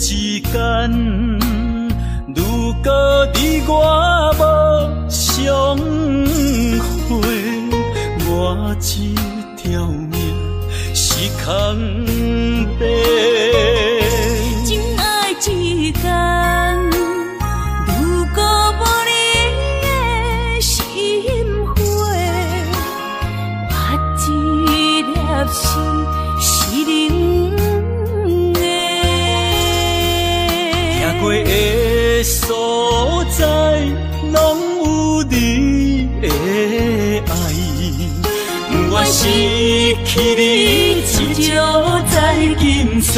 之间，如果你我无相会，我这条命是空白。情爱之间，如果无你的心花，我这粒心是冷的。行过的所在，拢有你的爱。我失去你，只少在今世。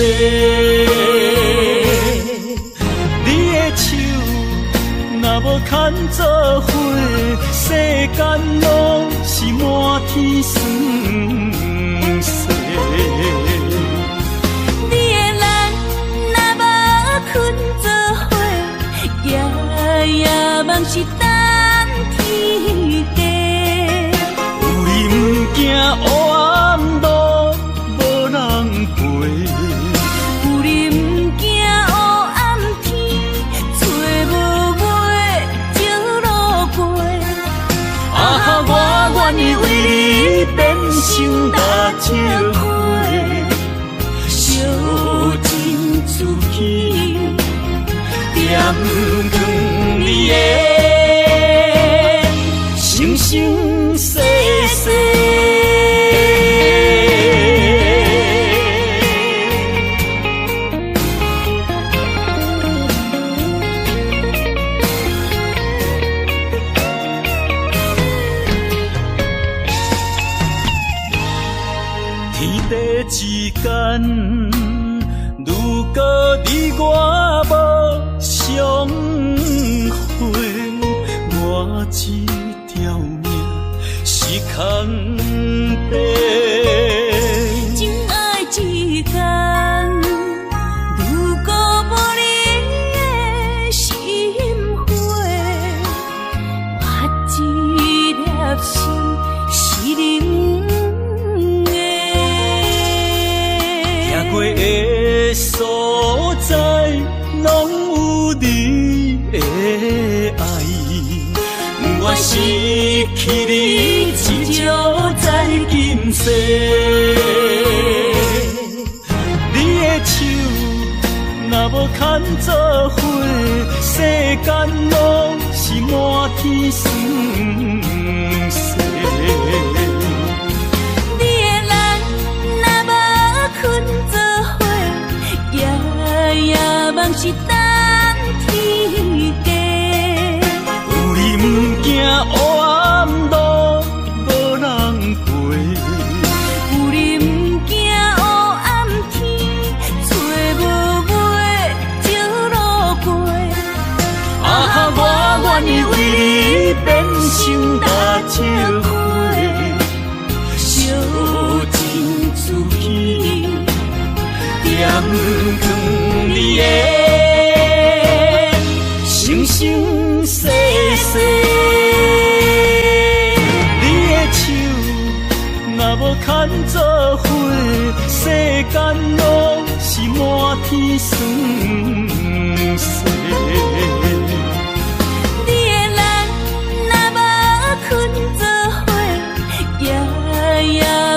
你的手若无牵做伙，世间拢是满天酸涩。你的人若无困做伙，夜梦是等天家。有你不惊黑暗路无人陪，有你不惊黑暗天，找无尾情路过。啊，我愿意为你变成大石花，烧尽自己，点光你的生生世世。天地之间，如果你我无相会，我这条命是空白。情爱之间，如果无你的心花，我这粒心是冷的。行过的所在，拢有你的爱。我失去你，只少在今世。你的手若无牵做伙，世间拢是满天酸涩。你的人若无困做伙，夜梦是等天家。有你不惊黑暗路无人陪，有你不惊黑暗天，找无尾情路过。啊，我愿意为你变成大石花，烧尽自己，点光你的生生世世。你的手若无牵做伙，世间拢是满天酸涩。你的人若无困做伙，夜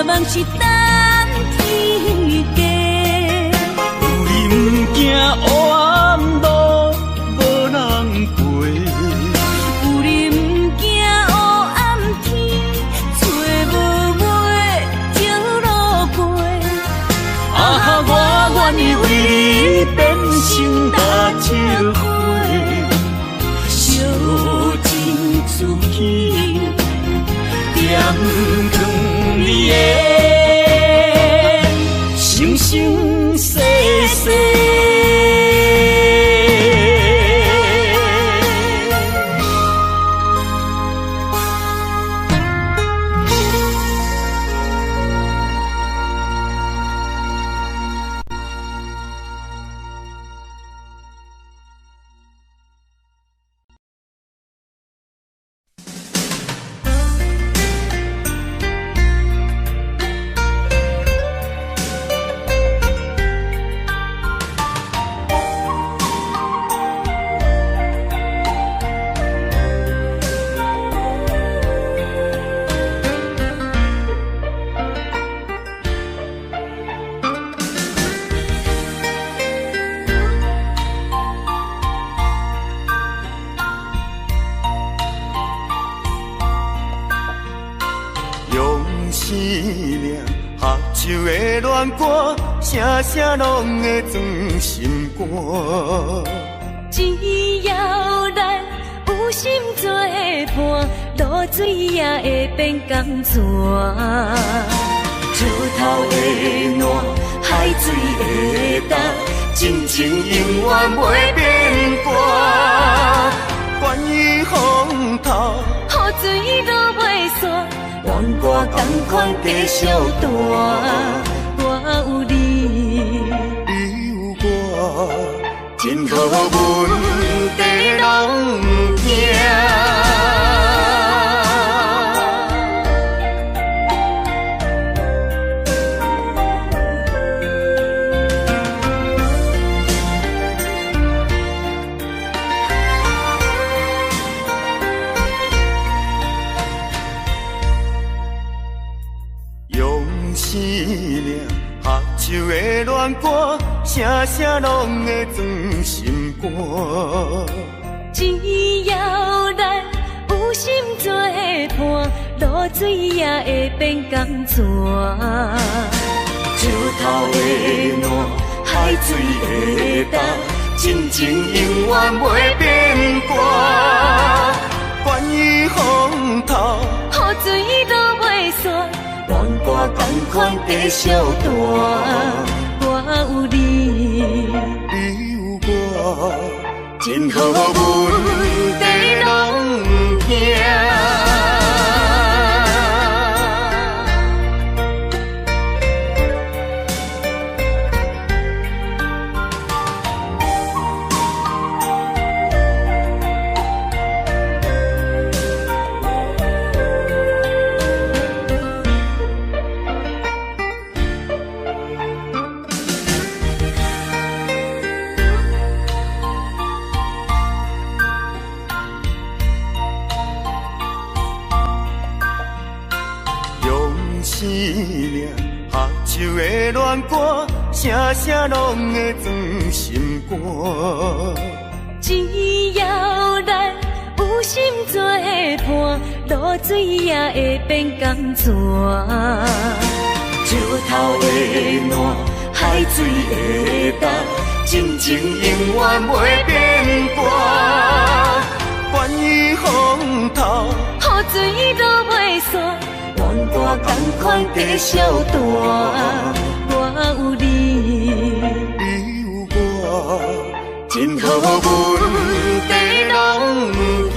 梦是等天家。有你不惊黑暗路无人陪，有你不惊黑暗天，找无尾情路过。啊，我愿意为你变成大石花，烧尽自己，点光你的思念，合唱的恋歌，声声拢会装心肝。只要咱有心作伴，露水也会变甘泉。石头的烂，海水的干，真情永远袂变卦。关于风头，雨水都袂散，愿我同款继续大。我有你，你有我，真好阮地拢不惊。思念，合唱的恋歌，声声拢会装心肝。只要咱有心作伴，露水也会变甘泉。石头的烂，海水的干，真情永远袂变卦。关于风头，雨水都袂散，愿我同款继续大。我有你，你有我，真好阮地拢不惊。思念，合唱的恋歌，声声拢会装心肝。只要咱有心作伴，露水也会变甘泉。石头的烂，海水的干，真情永远袂变卦。关于风头，雨水都袂散，愿我同款继续大。我有你，你有我，真好阮地拢不惊。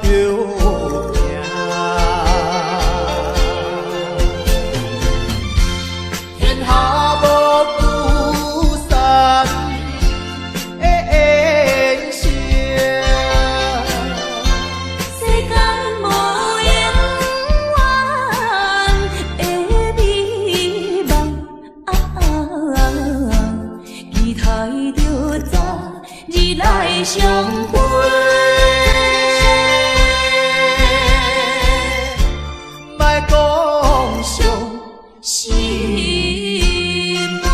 着行。天下无独善的缘声，世间无永远的美梦，期待着早日来相会。莫讲伤心悲。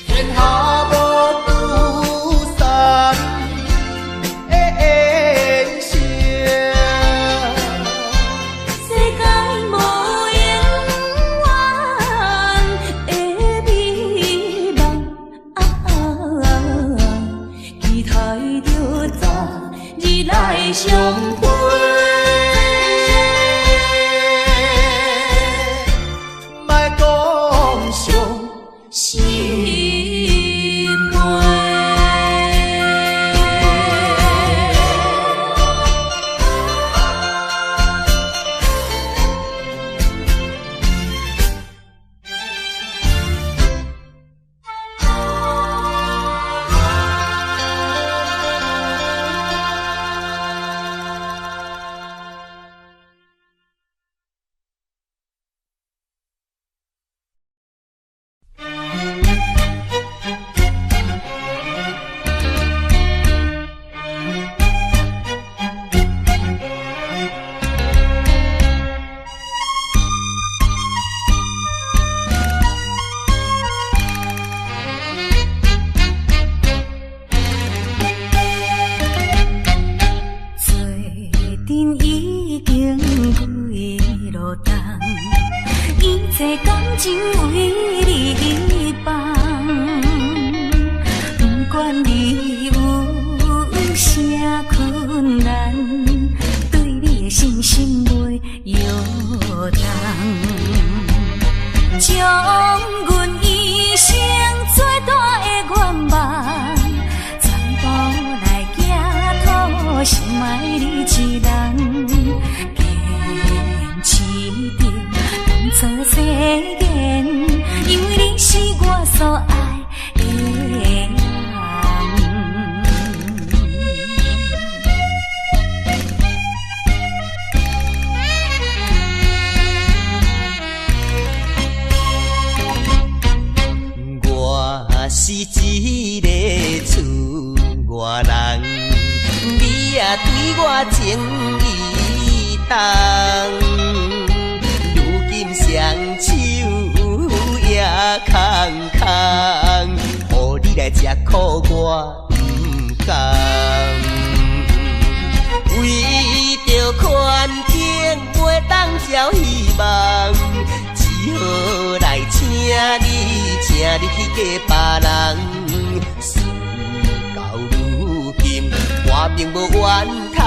天下无独善的缘声，世间无永远的美梦，期待着早日来相会。莫讲伤心悲。感情为你放，不管你有啥困难，对你的信心袂摇动，将阮一生最大的愿望，全部来寄托心爱你一人，坚持着。做世间，因为你是我所爱的人。我是一个厝外人，你也对我情意重。双手也空空，予你来吃苦我不甘。为着权衡袂当交希望，只好来请你去嫁别人。事到如今，我并无怨叹，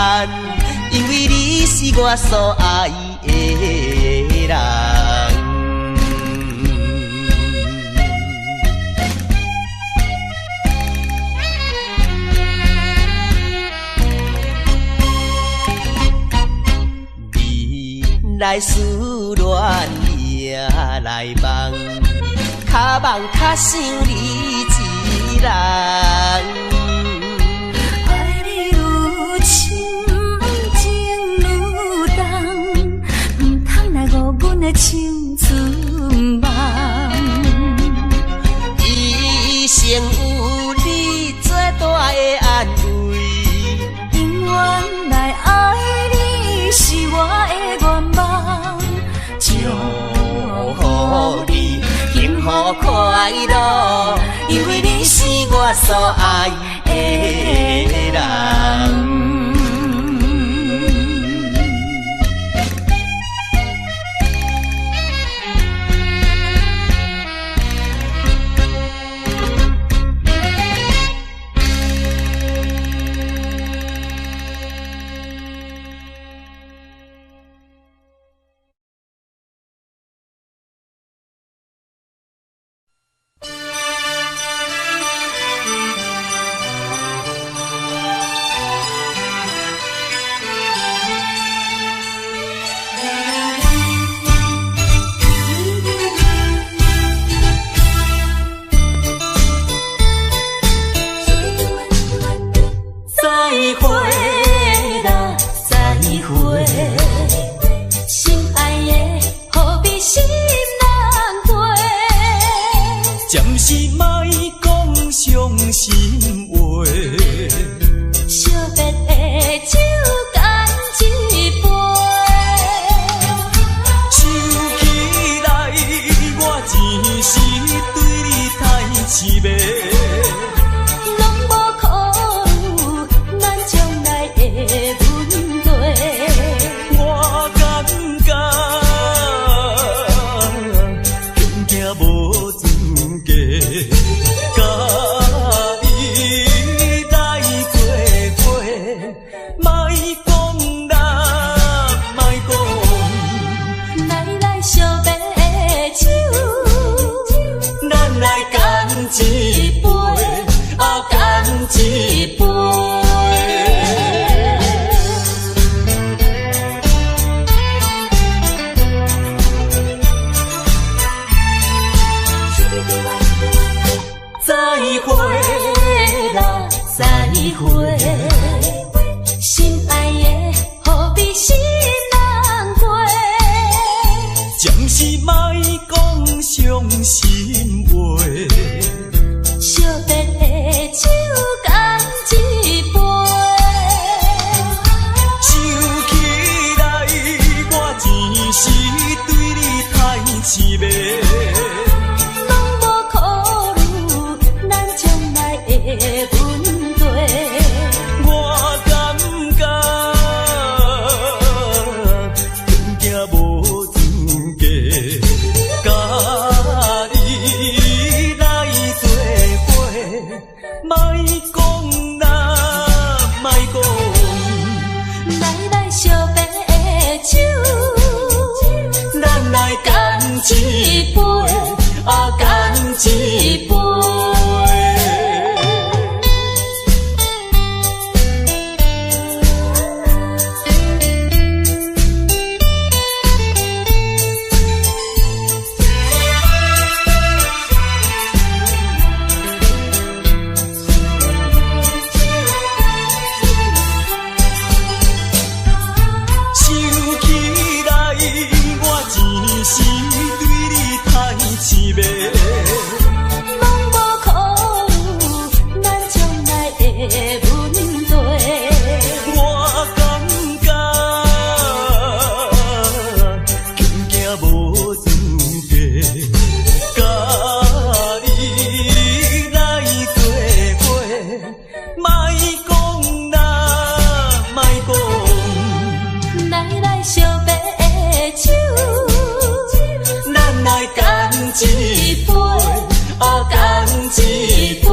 因为你是我所爱的人。你来思恋也来梦，较梦较想你一人。爱你愈深，情愈重，唔通来误阮的青春梦。一生有你最大的安慰，永远来爱你是我的愿望。祝福你幸福快乐，因为你是我所爱的人。暂时莫讲伤心话。惜别的酒干一杯，想起来我前时对你太痴迷，拢无考虑咱将来的问题。我感觉恐惊无资格。一杯，干一杯。再会啦，再会，心爱的，何必心难过？暂时莫讲伤心话。惜别的酒干一杯，想起来我前时对你太痴迷，拢无考虑咱将来的问题。我感觉恐惊无资格。莫讲啦，莫讲，来惜别的酒，咱来干一杯，干一杯。一杯，干一杯。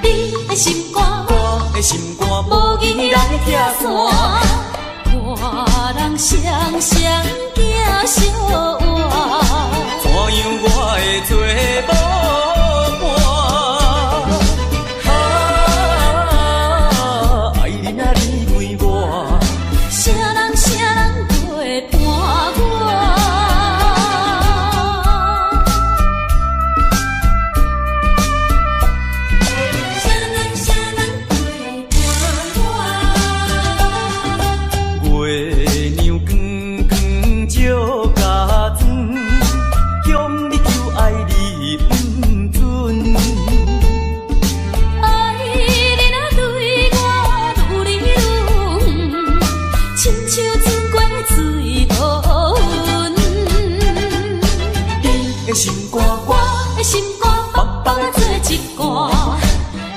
你的心光，我的心光，无义来拆散，看人双双行相换，怎样我会做无伴？爱你啊你为我，啥人都会伴我。心肝，我的心肝，白白啊做一罐。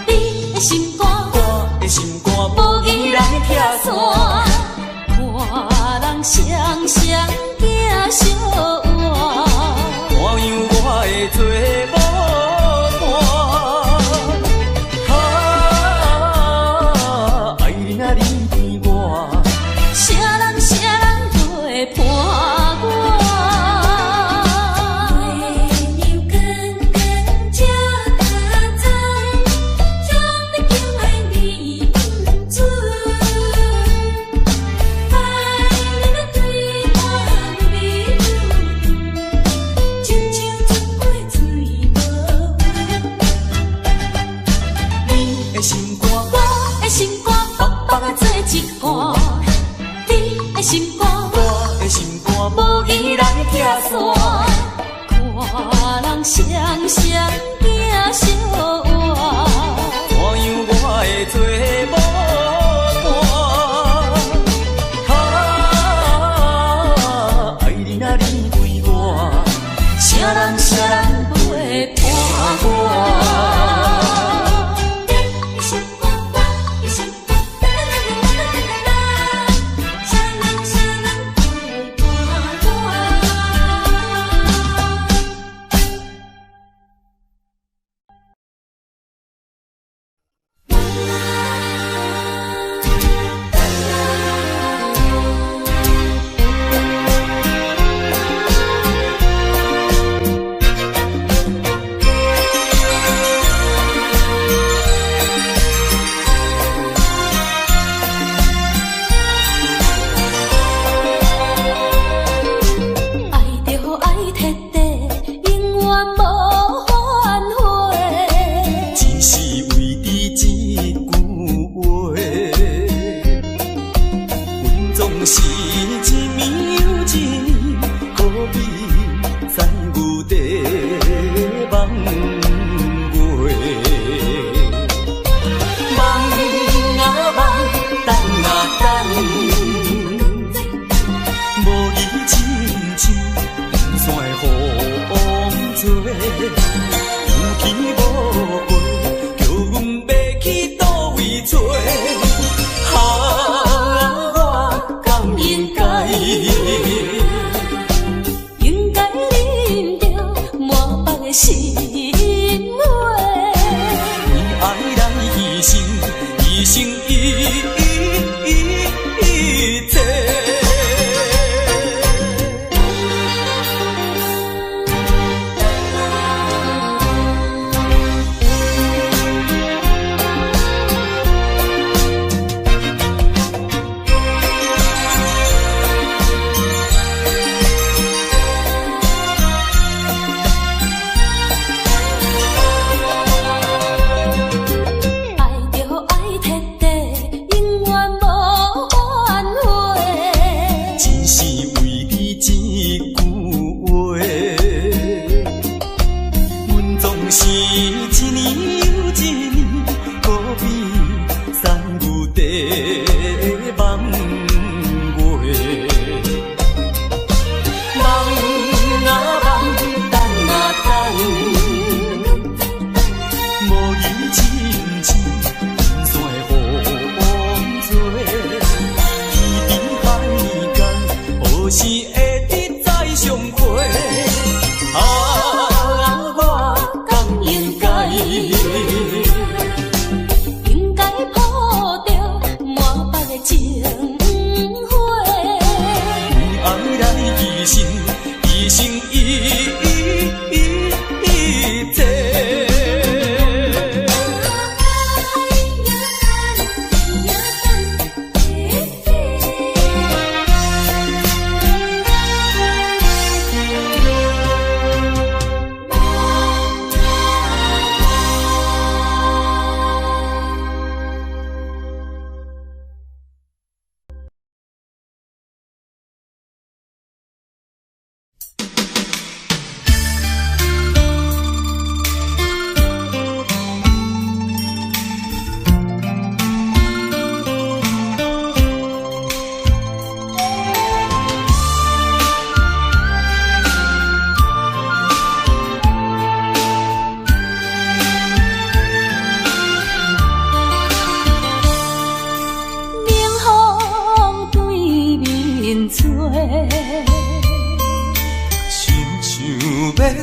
你的心肝，我的心肝，无义来拆散。看人双双行相换，看样我会做无伴。啊，爱你若离开我，啥人都会伴我。心肝，我的心肝，无义来拆散。看人双双行相换，看样我会做无伴。爱你若离开我，啥人不会伴我。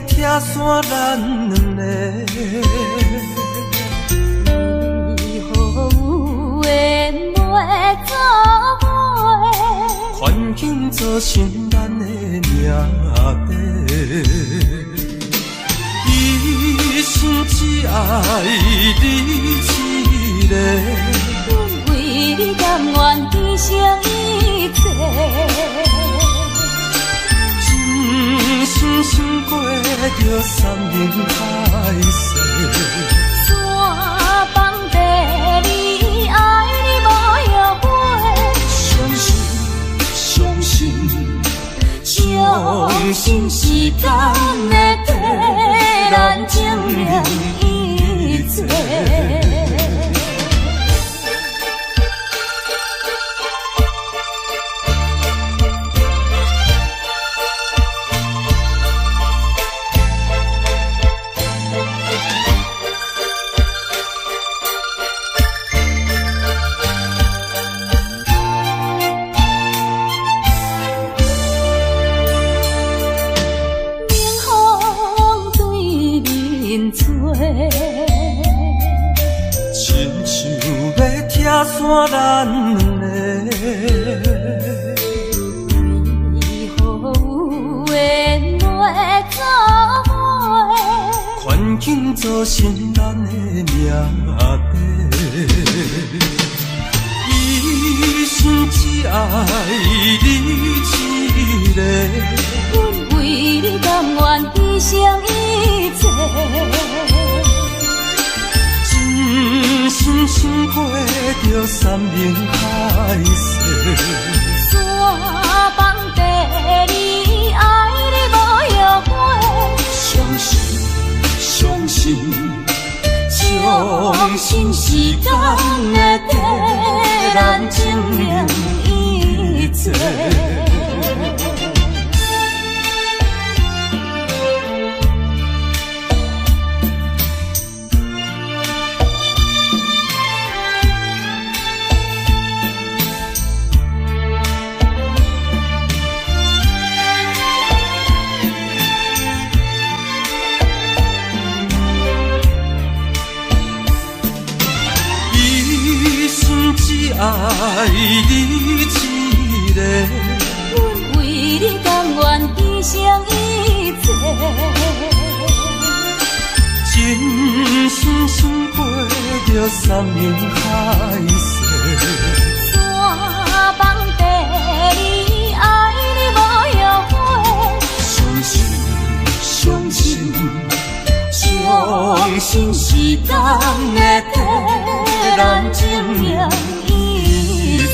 拆散咱两个。为何有缘袂做伙？环境造成咱的命地，一生只爱你一个。阮为你甘愿牺牲一切，真心想过着山盟海誓。山崩地离，爱你无后悔。相信，相信，相信时间会替咱证明一切。亲像要拆散咱两个，为何有缘袂做伙？环境造成咱的命地，一生只爱你一个。阮为你甘愿牺牲一切，真心想过着山盟海誓。山崩地离，爱你无后悔。相信，相信，相信时间会替咱证明一切。只爱你一个，阮为你甘愿牺牲一切，真心想过着山盟海誓。山崩地离，爱你无后悔。相信，相信，相信时间会替咱证明一切。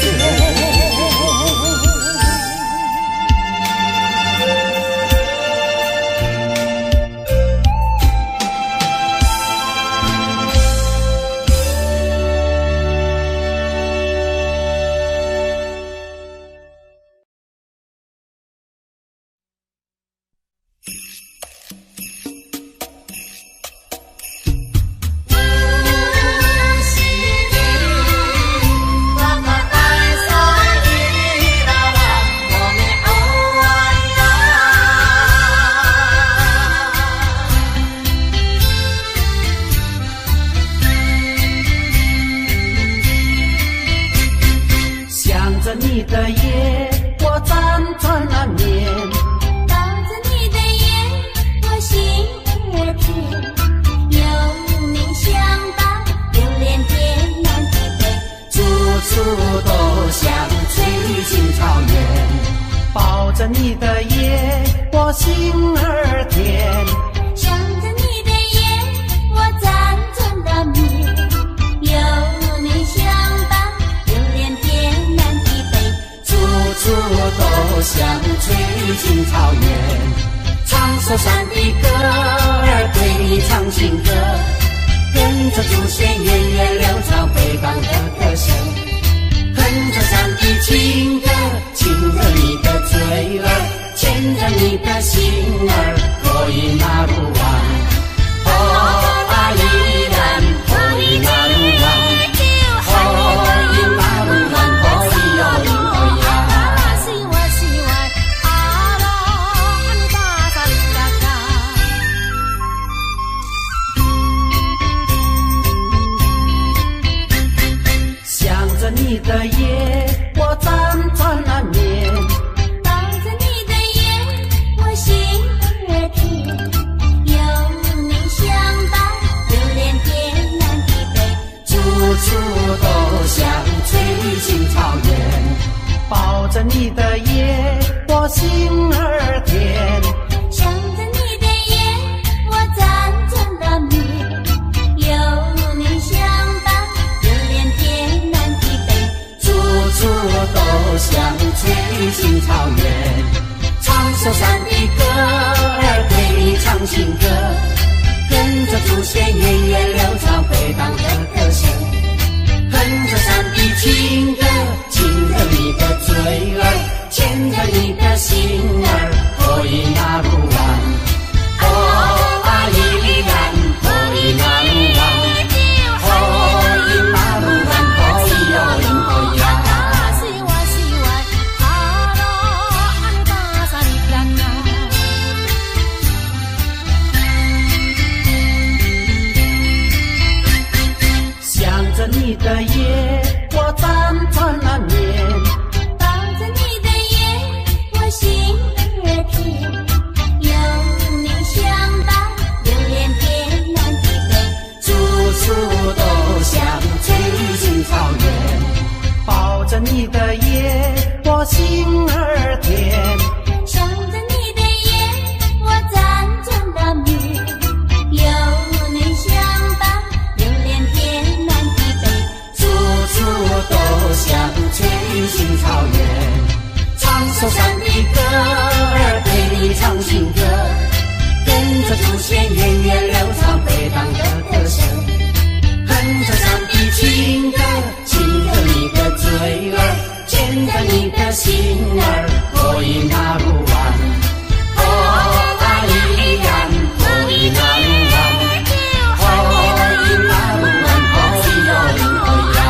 你的夜，我辗转难眠。抱着你的眼，我心儿甜。有你相伴，流连天南地北，处处都像翠青草原。抱着你的夜，我心儿甜。想着你的眼，我辗转难眠。有你相伴，流连天南地北，处处都像翠青草原。唱首山的歌儿，对你唱情歌，跟着祖先源远流长北方的歌声，哼着山的情歌，亲着你的嘴儿，牵着你的心儿，可以那路弯，哦阿依然可以那路弯，可以那路弯，可以有可以啊。你的夜，我心儿甜。想着你的夜，我辗转难眠。有你相伴，流连天南地北，处处都像翠青草原。唱首山的歌儿，对你唱情歌，跟着祖先源远流长回荡的歌声。哼着山的情歌，亲着你的嘴儿，牵着你的心儿，可以那路弯，哦啊依然可以那路弯，可以那路弯，可以哟因可以呀。想着你的夜，我辗转难眠。抱着你的夜，我心儿甜。有你相伴，流连天南地北，处处都像翠青草原。抱着你的夜，我心儿甜。想着你的夜，我辗转难眠。有你相伴，流连天南地北，处处都像翠青草原。唱首山的歌儿，对你唱情歌，跟着祖先源远流长回荡的歌声。哼着山的情歌，亲着你的嘴儿，牵着你的心儿，可以那路弯，哦啊依然可以那路弯，可以那路弯，可以哟因可以呀。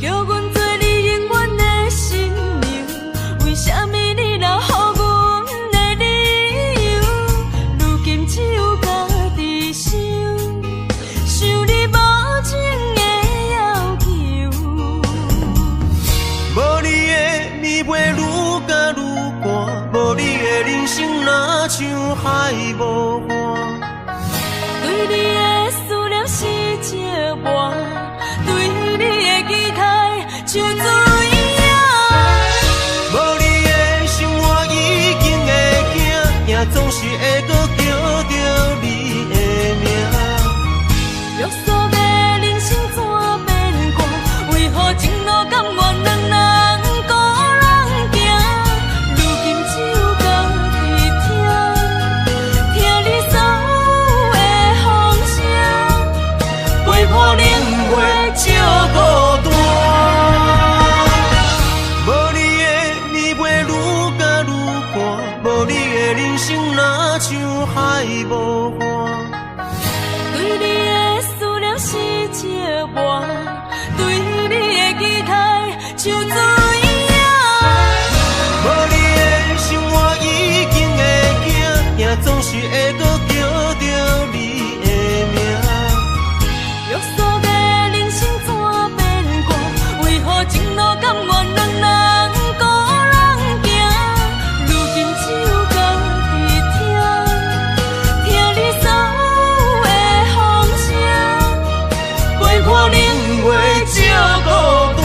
叫阮做你永远的新娘，为什么你若予阮人生若像海无岸。对你的思念是一碗，对你的期待像水影。无你的生活已经会惊，也总是会搁叫着你的名。约束的人生怎变卦？为何前路甘愿两人孤人行？如今只有家己听，听你所有的风声，陪伴冷月照孤单。无你的暝袂愈加愈寒，无你的人生若像海无岸。对你的思念是一碗，对你的期待像水影。无你的生活已经会惊，也总是会搁叫着你的名。约束的人生怎变卦？为何前路甘愿两人孤人行？如今只有家己听，听你所有的风声，陪伴冷月照孤单。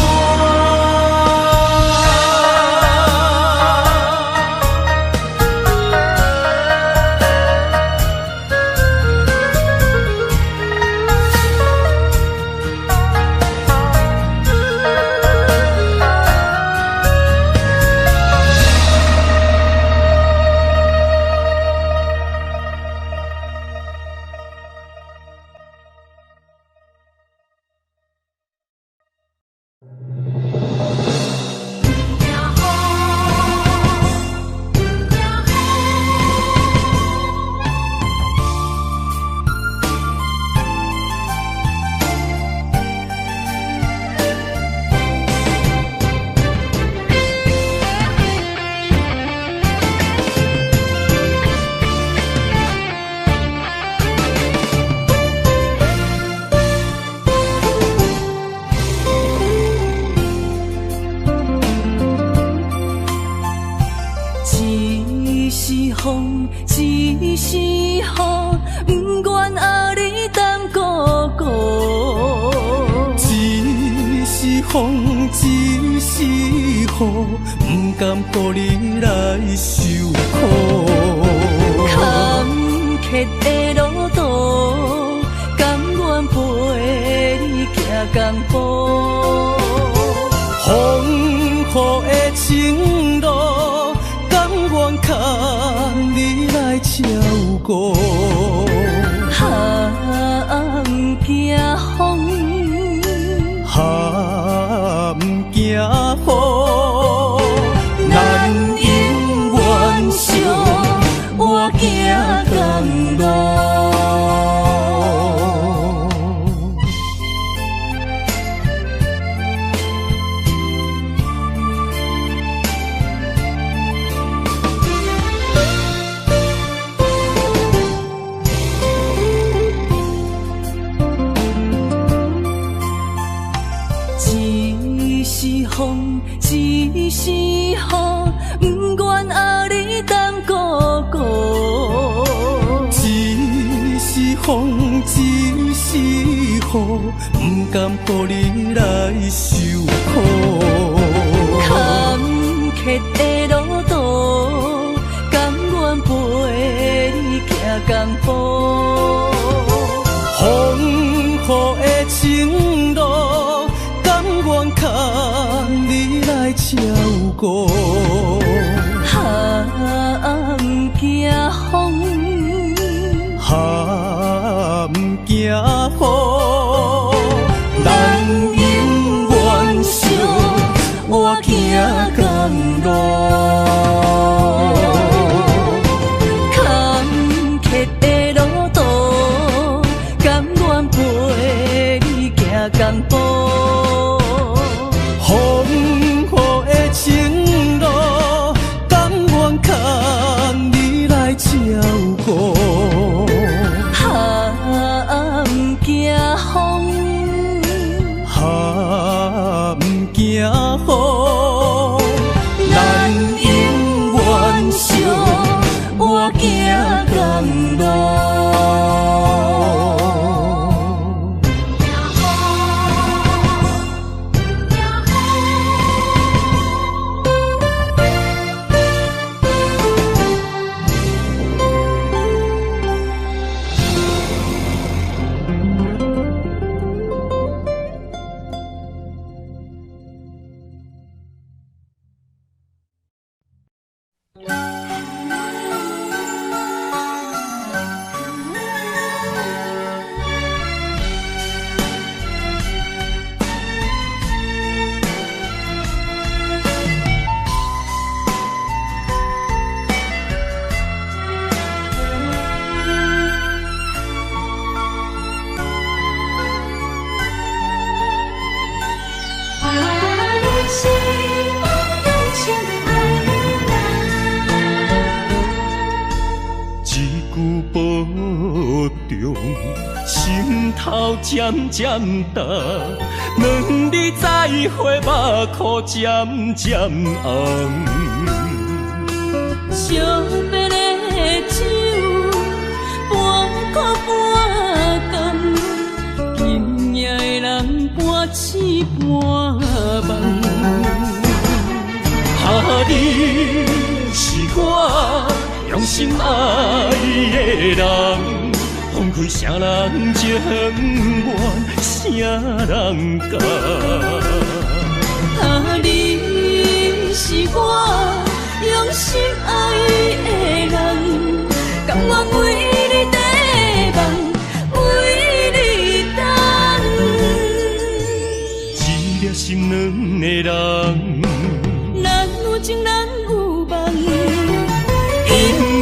一是风，一是雨，不愿后你等孤孤。一是风，一是雨，不甘予你来受苦。坎坷的路途，甘愿陪你行江步。风雨的情路，甘愿牵你来照顾。不惊风，不惊雨，咱永远相活行同路。一是风，一是雨，不愿后你等孤孤。一是风，一是雨，不甘予你来受苦。坎坷的路途，甘愿陪你行江步。风雨的情路，甘愿牵你来照顾。不惊风，不惊雨，咱永远相活行同路。坎坷的路途，甘愿陪你行江步。风雨的情路，甘愿牵你来照顾。不惊风，不惊雨，咱永远相心头渐渐重，两日再会，目眶渐渐红。惜别的酒，半苦半甘，今夜的人半醒半梦。你是我用心爱的人。放开啥人情愿，啥人甘？你是我用心爱的人，甘愿为你地梦，为你等。一粒心两个人，咱有情咱有梦，因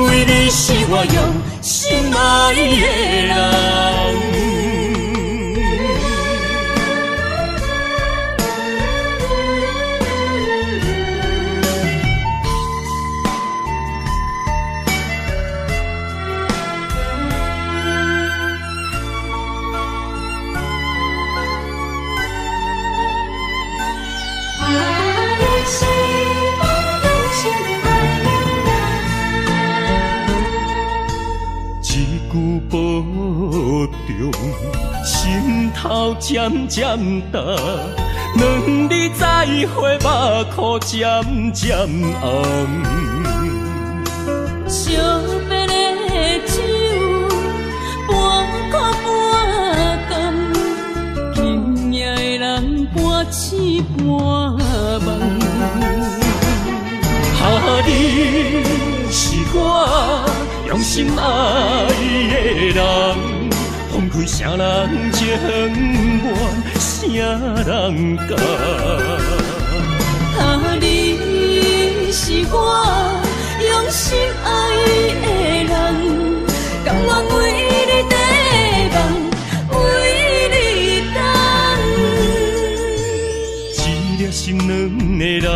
为你是我用心爱的人。保重，心头渐渐重，两日再会，目眶渐渐红。惜别的酒，半苦半甘，今夜的人半醒半梦。你是我用心爱的人，放开啥人情愿，啥人甘？你是我用心爱的人，甘愿为你地梦，为你等。一粒心两个人，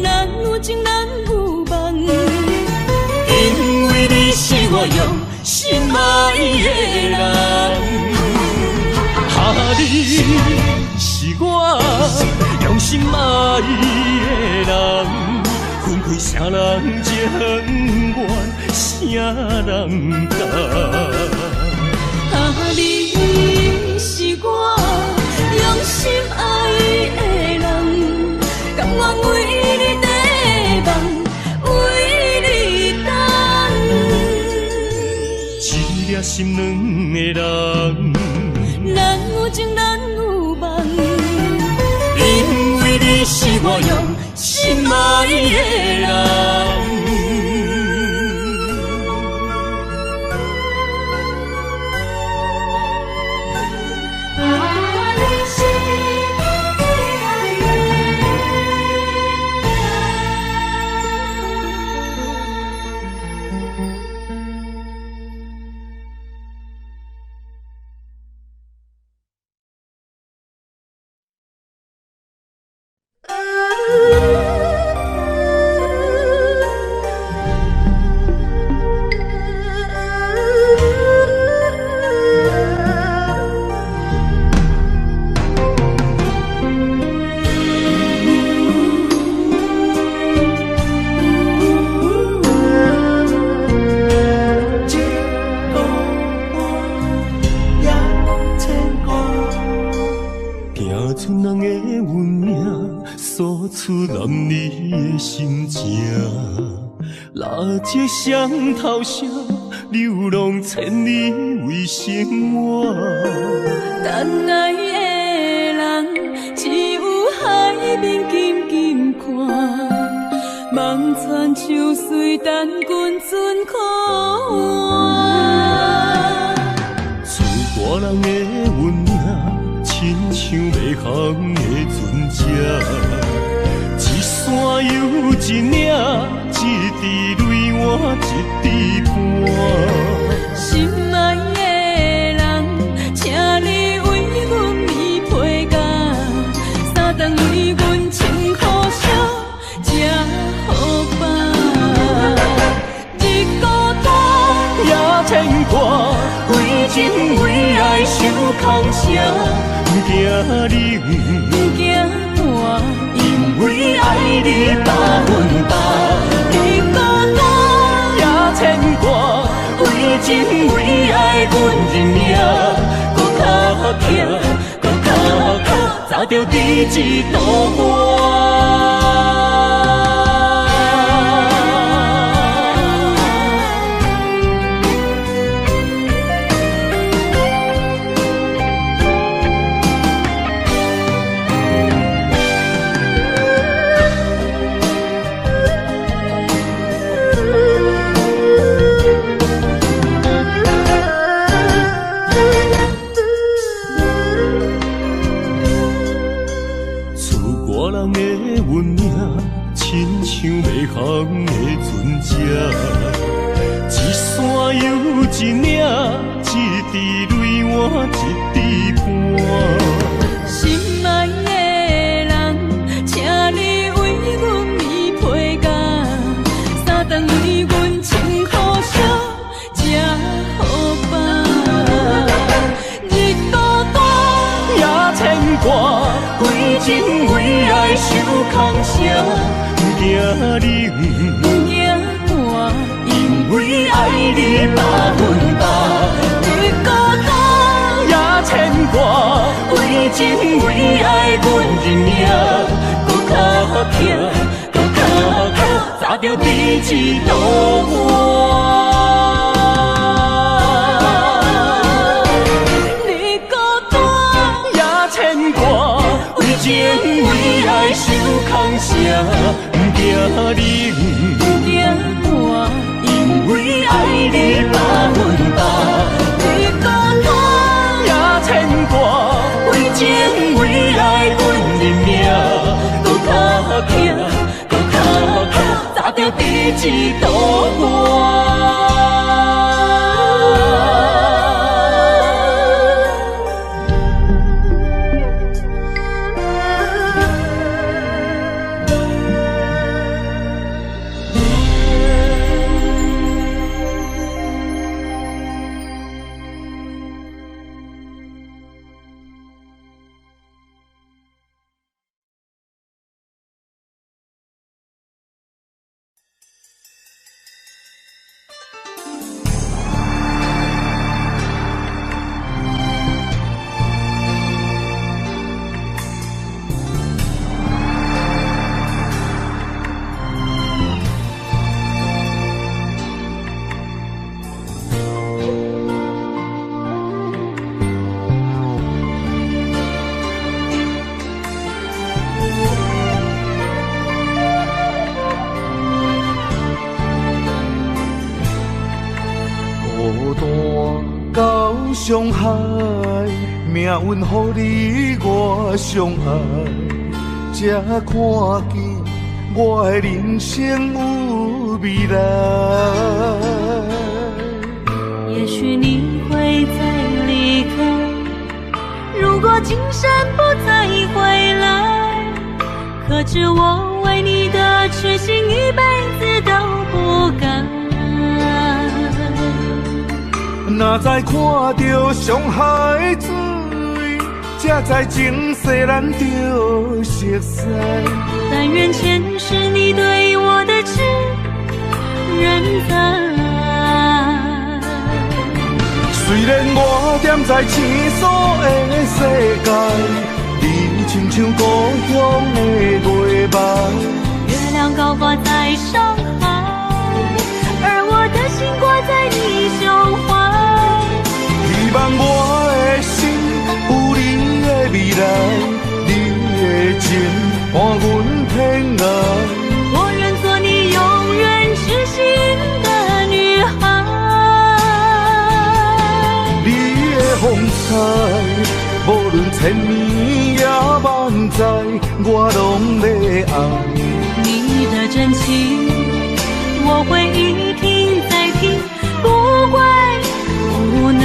咱有情咱有梦，因为你是我用心爱的人。你是我用心爱的人，分开啥人情愿，啥人甘？你是我用心爱的人，甘愿为你地梦，为你等。一粒心两个人，咱有情咱有梦，因为你是我用心爱的人。剩人的运命，诉出男女的心情。垃圾双头蛇，流浪千里为生活。等爱的人，只有海面静静看，望穿秋水等君尊可换。厝大人的运命，亲像袂航的船只，一山又一岭，一滴泪换一滴汗。心爱的人，请你为阮披被甲，三顿为阮穿苦烧，吃好饱。日孤单也牵挂，为情为爱受空城，不惊冷，不惊寒，因为爱你百分百。日孤单也牵挂，为情为爱阮认命，搁较强，搁较靠，早着伫一道岸。亲像袂航的船只，一山又一岭，一滴泪换一滴汗。心爱的人，请你为阮披被甲，三顿为阮穿苦烧，吃好饱。日孤单也牵挂，为情为爱受空城。不惊冷，不惊寒，因为爱你百分百。日孤单也牵挂，为情为爱阮认命，搁较强，搁较靠，早着伫一道岸。日孤单也牵挂，为情为爱受空城。不惊冷，不惊寒，因为爱你百分百。日孤单也牵挂，为情为爱阮认命，搁较强，搁较靠，早着伫一道岸。伤害，命运予你我相爱，才看见我的人生有未来。也许你会再离开，如果今生不再回来，可知我为你的痴心一辈子都不改。若再看到伤害水，才知前世咱就熟悉。但愿前世你对我的痴仍在。虽然我踮在青锁的世界，你亲像故乡的月白。月亮高挂在上海，而我的心挂在你胸怀。希望我的心有你的未来，你的情伴阮偏爱。我愿做你永远痴心的女孩。你的风采，无论千年也万载，我拢要爱。你的真情，我会一听再听，不怪无奈。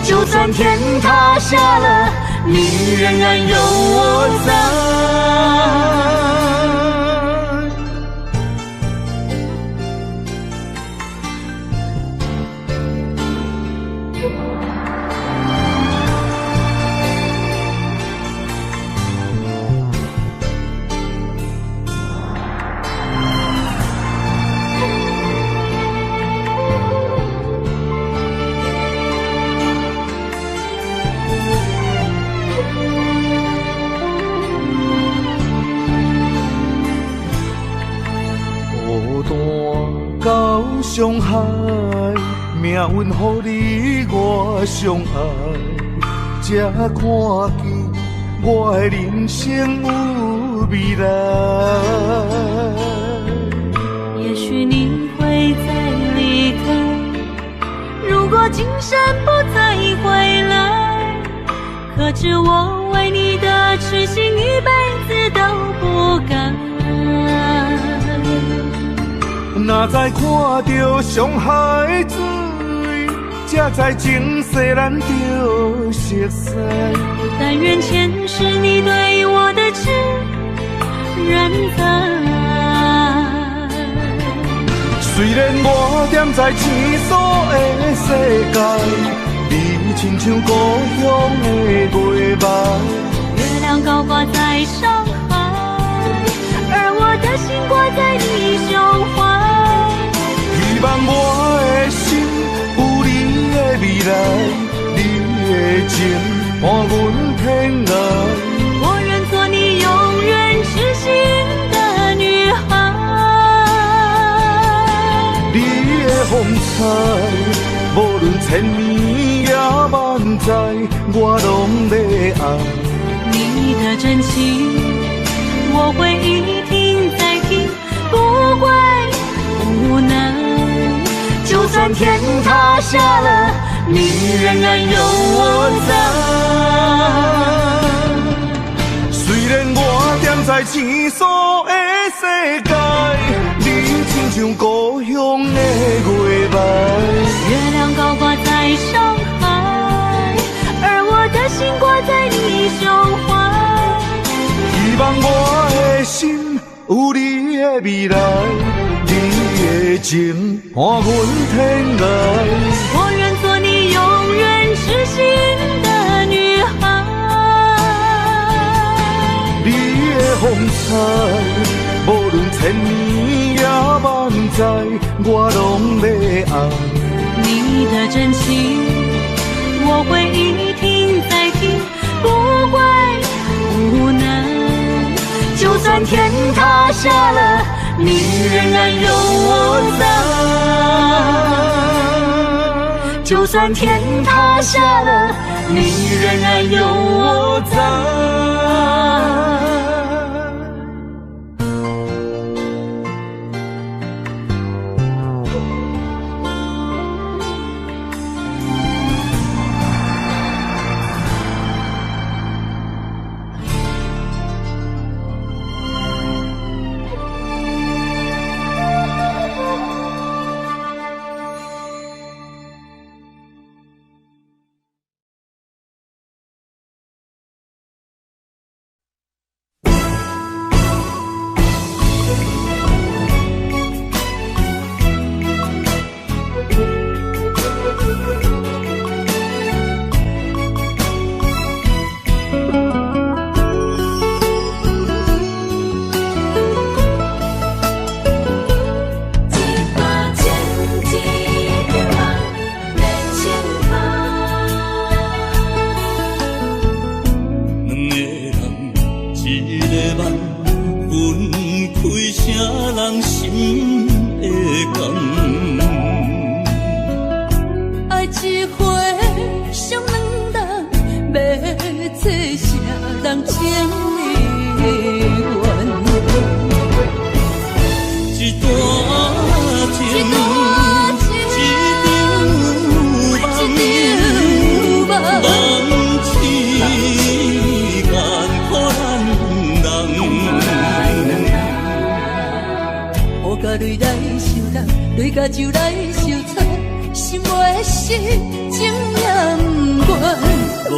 就算天塌下了，你仍然有我在。到上海，命运予你我相爱，才看见我的人生有未来。也许你会再离开，如果今生不再回来，可知我为你的痴心一辈子都不改。若再看到上海水，才知情世咱着熟悉。但愿前世你对我的痴仍在。虽然我踮在青锁的世界，你亲像故乡的月白。月亮高挂在上海，而我的心挂在你胸怀。希望我的心有你的未来，你的情伴阮偏爱。我愿做你永远痴心的女孩。你的风采，无论千年也万载，我拢要爱。你的真情，我会一听再听，不怪无奈。就算天塌下了，你仍然有我在。虽然我踮在青锁的世界，你亲像故乡的月白。月亮高挂在上海，而我的心挂在你胸怀。希望我的心有你的未来，你的情伴阮天爱。我愿做你永远痴心的女孩。你的风采，无论千年也万载，我拢要爱。你的真情，我会一听再听，不怪无奈。就算天塌下了，你仍然有我在。就算天塌下了，你仍然有我在。一段情，一场梦，梦痴眼可咱人。雨甲泪来相挡，泪甲酒来相擦，心爱的事情也不愿。无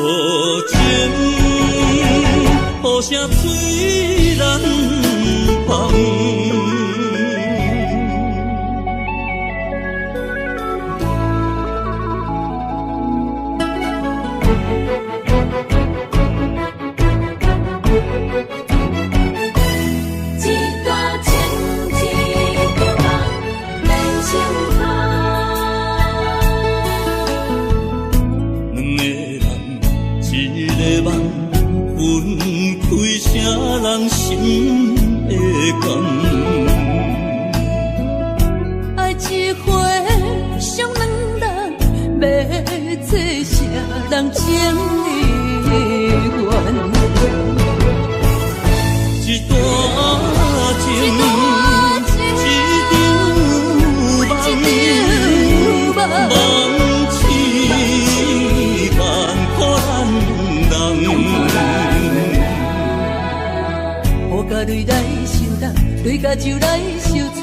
情，雨声催人芳。人心的感，爱一回伤两人，要做啥人情的缘？一段情，一场梦，梦痴眼可咱人。雨甲泪来相挡，泪甲酒来相擦，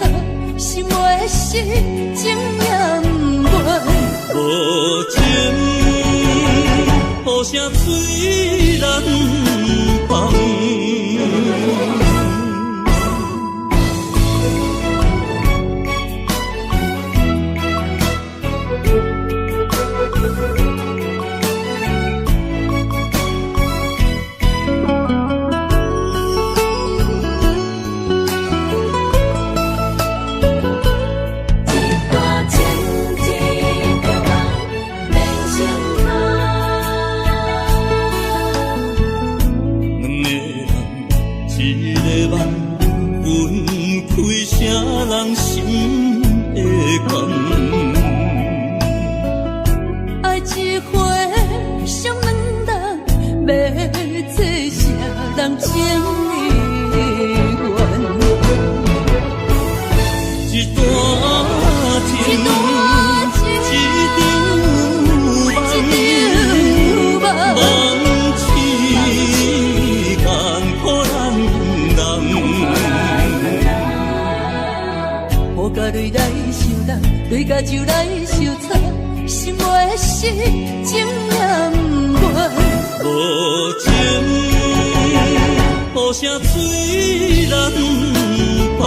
心爱的事情也不愿。无情，雨声催人芳。人心的感，爱一回伤两人，要做啥人情的缘？一段情，一场梦，梦痴眼可咱人。雨甲泪来相挡，泪甲酒来相擦，心爱的事情也不愿。无情，雨声催人芳。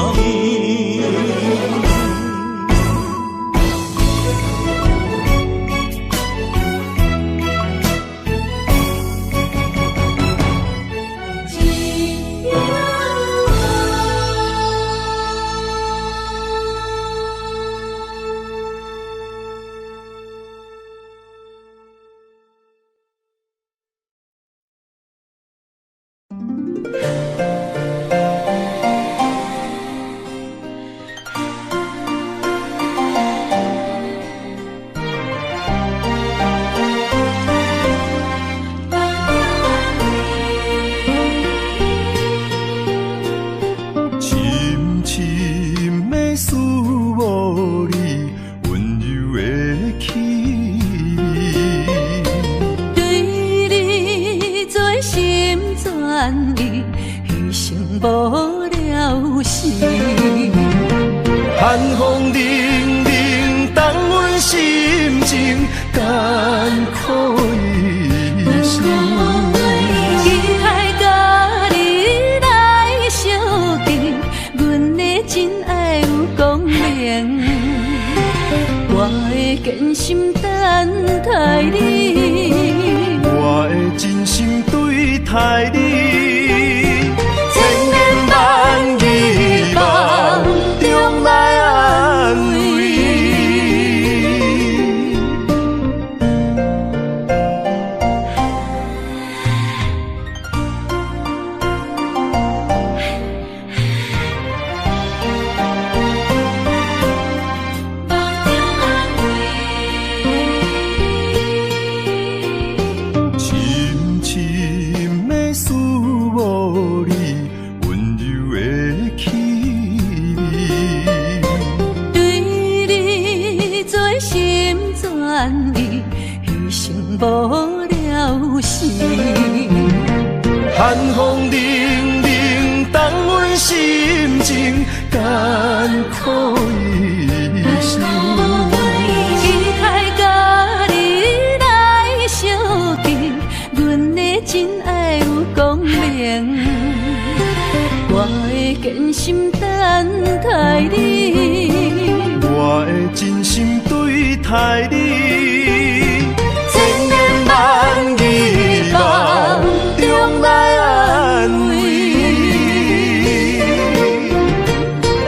寒风凛凛，冻阮心情艰苦一生。期待甲你来相见，阮的真爱有光明，我会坚心等待你，我会真心对待你，千言万语梦中来安慰。深深的思了心。寒风凛凛，冻阮心情艰苦一生。期待甲你来相见，阮的真爱有光明。我会坚心等待你，我会真心对待你，千言万语梦中来安慰。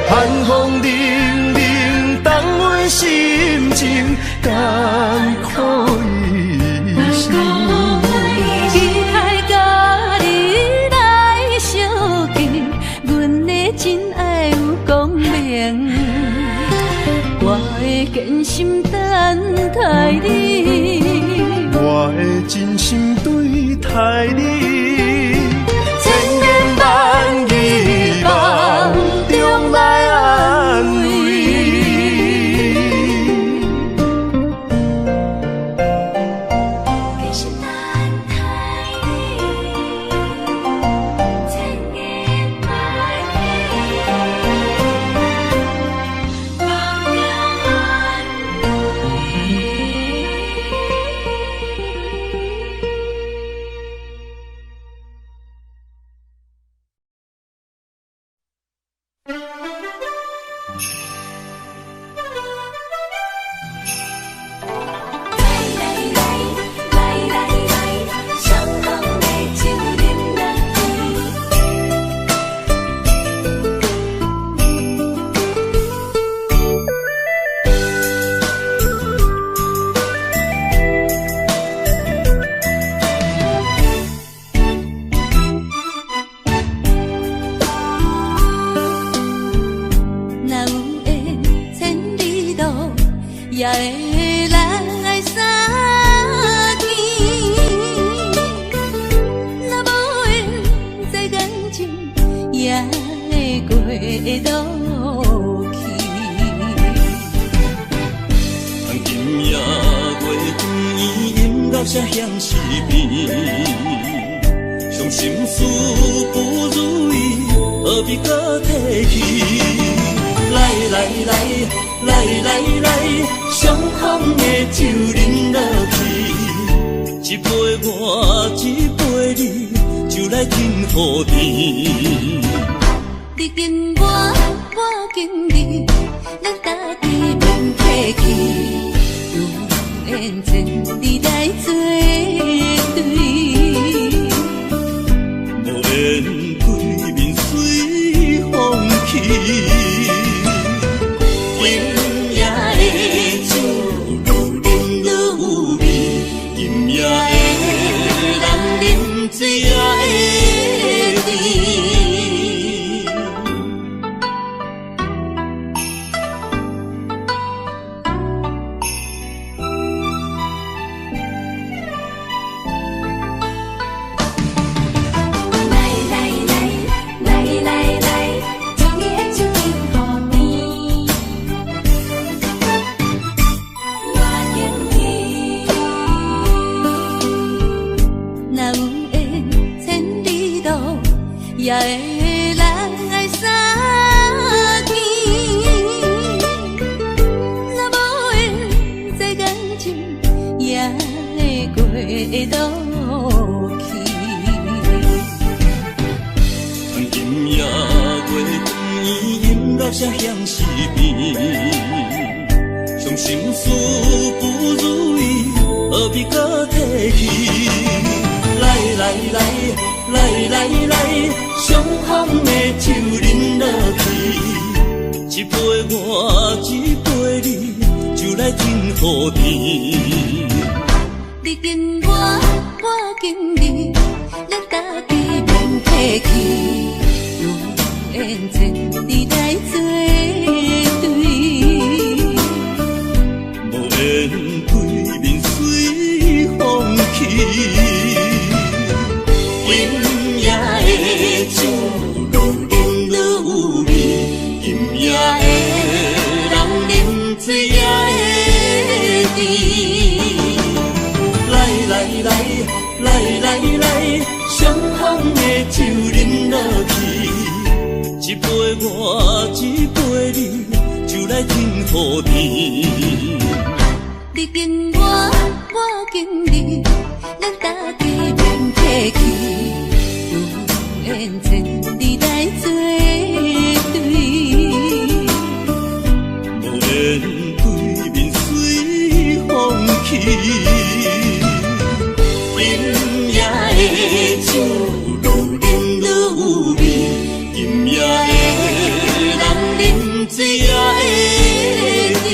寒风凛凛，冻阮心情艰苦一生。期待甲你来相见，阮的真爱有光明。我会坚心等待你，我会真心对待你，千言万语梦中来安慰。坚心等待你，千言万语梦中安慰。也会来相见，若无缘在感情，也会过渡去。今夜月光伊音乐声响是变，伤心事不如意，何必搁提起？来来来，伤风的酒饮落去，一杯我，一杯你，就来敬予甜。你敬我，我敬你，咱家己免客气，有缘千里来作对，无缘对面随风去。今夜的酒愈饮愈有味，今夜的人饮醉也会甜。也会来相见，若无缘在感情，也会过渡去。今夜月光伊音乐声响是变，伤心事不如意，何必搁提起？来，伤风的酒饮落去，一杯我，一杯你，就来敬予甜。你敬我，我敬你，咱家己免客气，有缘千里来作对，无缘对面随风去。今夜的酒愈饮愈有味，今夜的人饮醉也会甜。来。来，双风的酒饮落去，一杯我，一杯你，就来天和地。你敬我，我敬你，咱大家免客气，有缘千里来作对，无缘对面随风去。今夜的酒愈饮愈有味，今夜的人饮醉也会醉。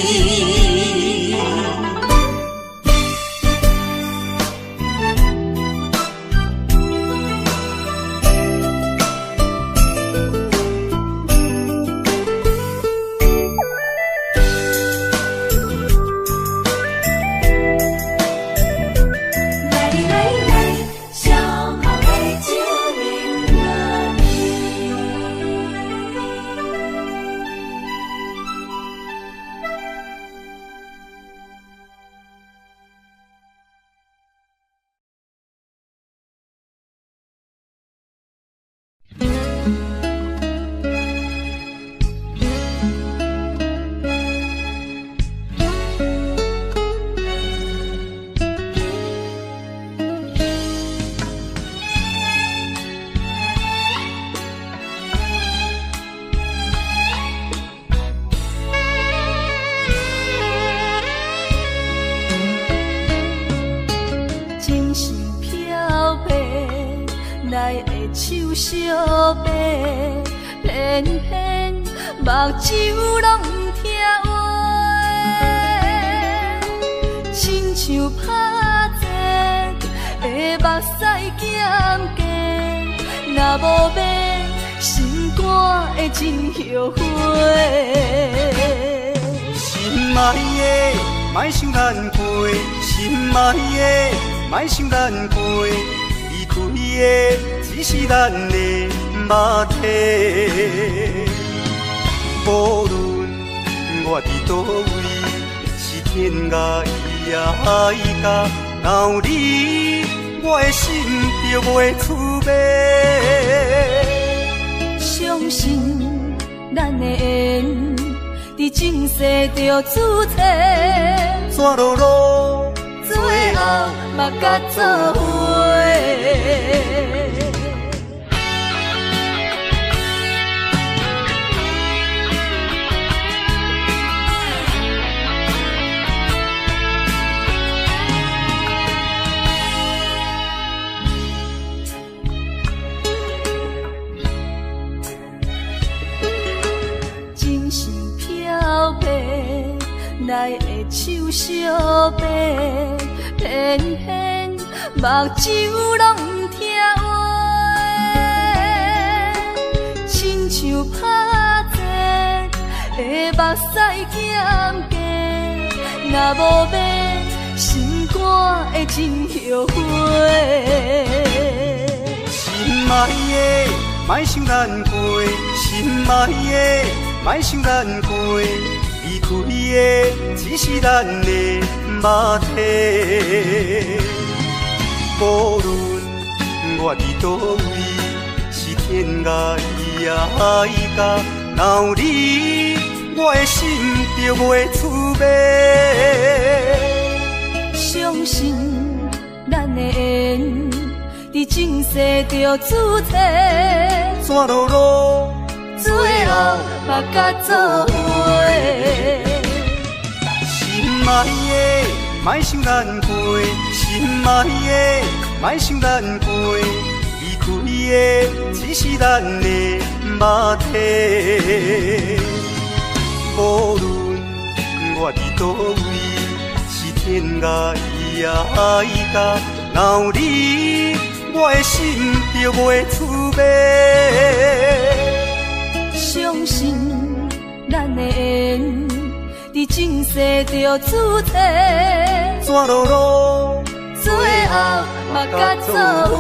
手相白，偏偏目睭拢不听话，亲像拍折的目屎减低，若无变，心肝会真后悔。心爱的，莫想咱过；心爱的，莫想咱过。离开的只是咱的肉体。无论我伫倒位，是天涯海角，若有你，我的心就袂蹙迷。相信咱的缘，伫前世就注定，怎落落，最后嘛甲做伙。来的手相白，偏偏目睭拢不听话，亲像拍折的目屎减低，若无变，心肝会真后悔。心爱的，莫想咱过；心爱的，莫想咱过。离开的只是咱的肉体，无论我伫倒位，是天涯海角，若有你，我的心就袂蹙迷。相信咱的缘，伫前世就注定，怎落落，最后嘛甲做伙。心爱的，莫想咱过；心爱的，莫想咱过。离开的只是咱的肉体，无论我伫倒位，是天涯海角，若有你，我的心就袂蹙迷。相信咱的缘，伫前世就注定，怎落落，最后嘛甲做伙。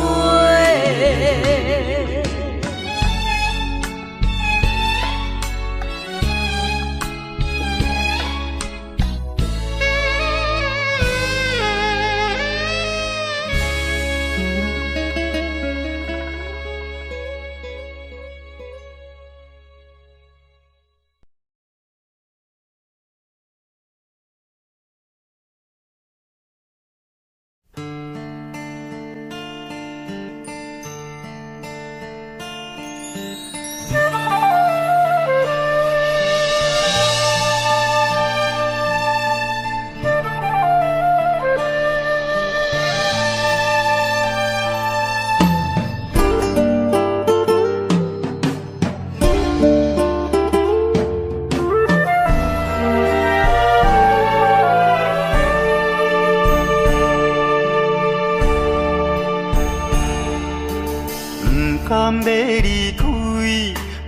甘要离开，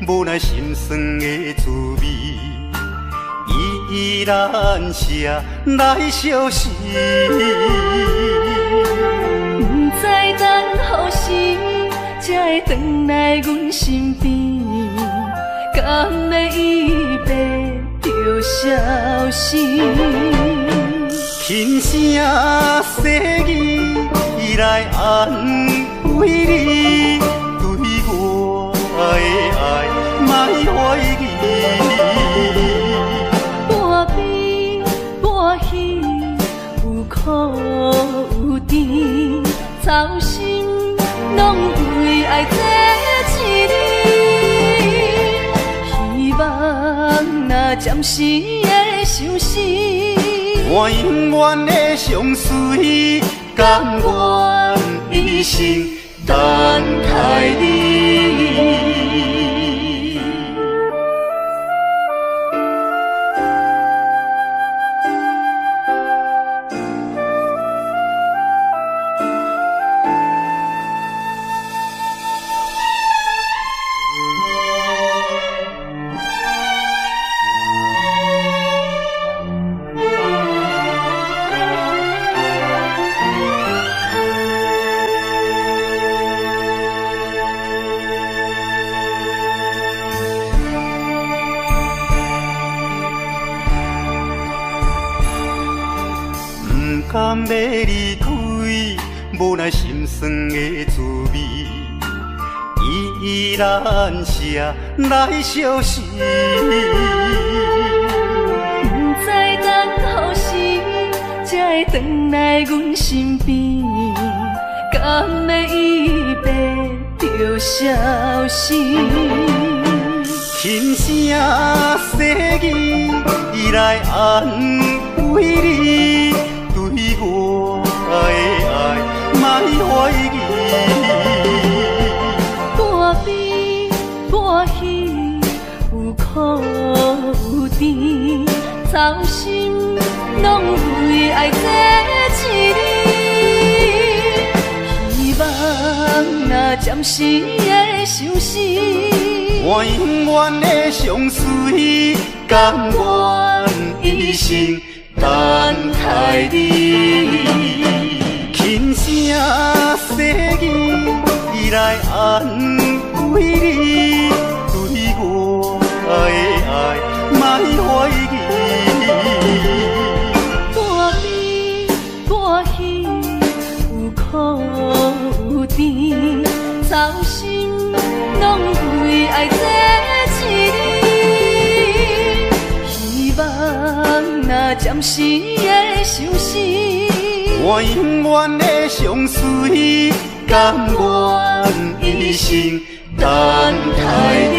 无奈心酸的滋味，依然写来相思。不知等何时才会回来阮身边，甘要一别就消失。轻声细语来安慰你，对我的爱莫怀疑。半悲半喜，有苦有甜，操心拢为爱这一日。希望若暂时的相思，我永远的相随，甘愿一生等待你。甘要离开，无奈心酸的滋味，依然写来相思。不知等何时才会回来阮身边，甘要一别就消失。轻声细语来安慰你，对我的爱莫怀疑。半悲半喜，有苦有甜，操心拢为爱这一日。希望若暂时的相思，我永远的相随，甘愿一生等待你。轻声细语来安慰你，对我的爱莫怀疑。半悲半喜，有苦有甜，操心拢为爱这一日。希望若暂时的相思，我永远的相随，甘愿一生等待你。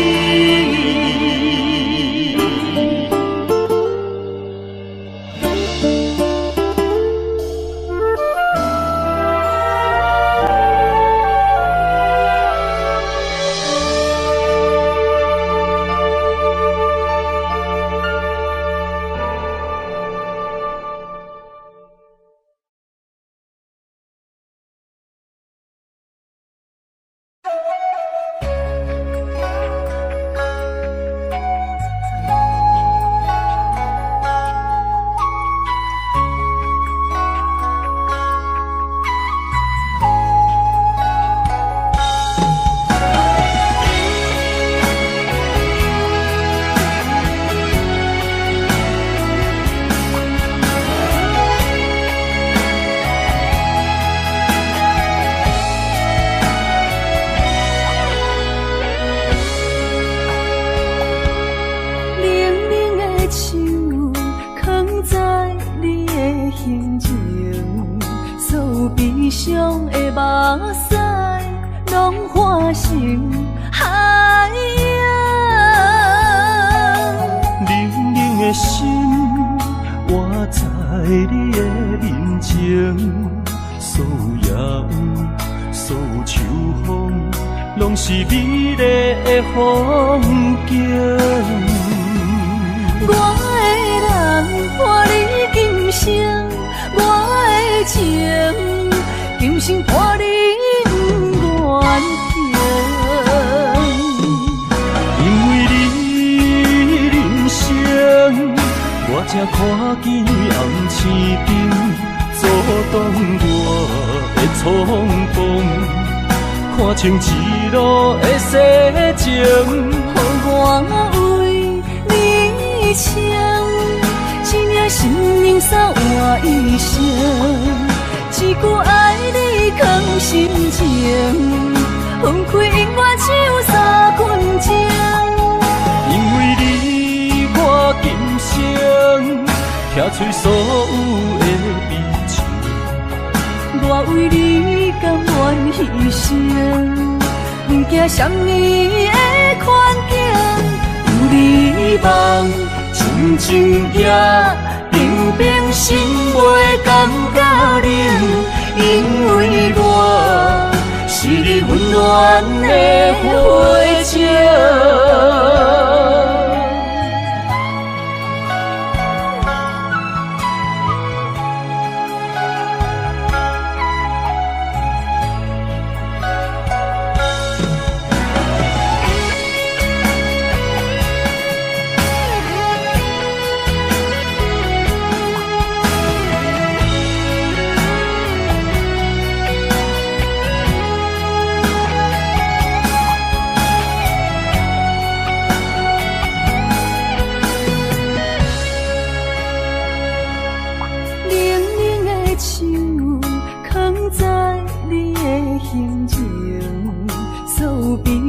悲伤的目屎，拢化成海洋。冷冷的心，活在你的面前，所有夜，所有秋风，拢是美丽的风景。我的人伴你今生，我的情今生伴你不愿停。才看见红青灯阻挡我的冲动。看清一路的世情，予我为你唱，一领心灵扫换一生，一句爱你藏心情，分开永远只有三分钟。因为你我今生拆碎所有的悲情，我为你甘愿牺牲，不惊什么的困境。有你梦，亲情也平平心袂感觉冷，因为我是你温暖的花情。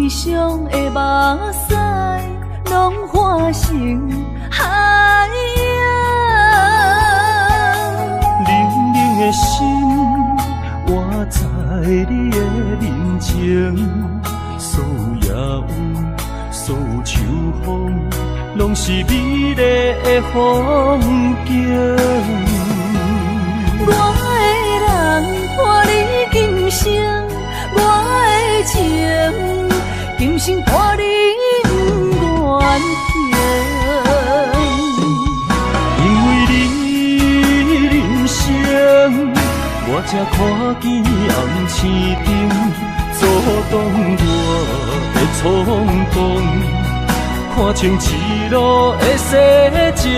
伤的目屎，拢化成海洋。冷冷的心，活在你的面前，所有野雨，所有秋风，拢是美丽的风景。我的人，伴你今生，我的情。今生伴你不愿停，因为你人生，我才看见红青灯阻挡我的冲动，看清一路的世情，予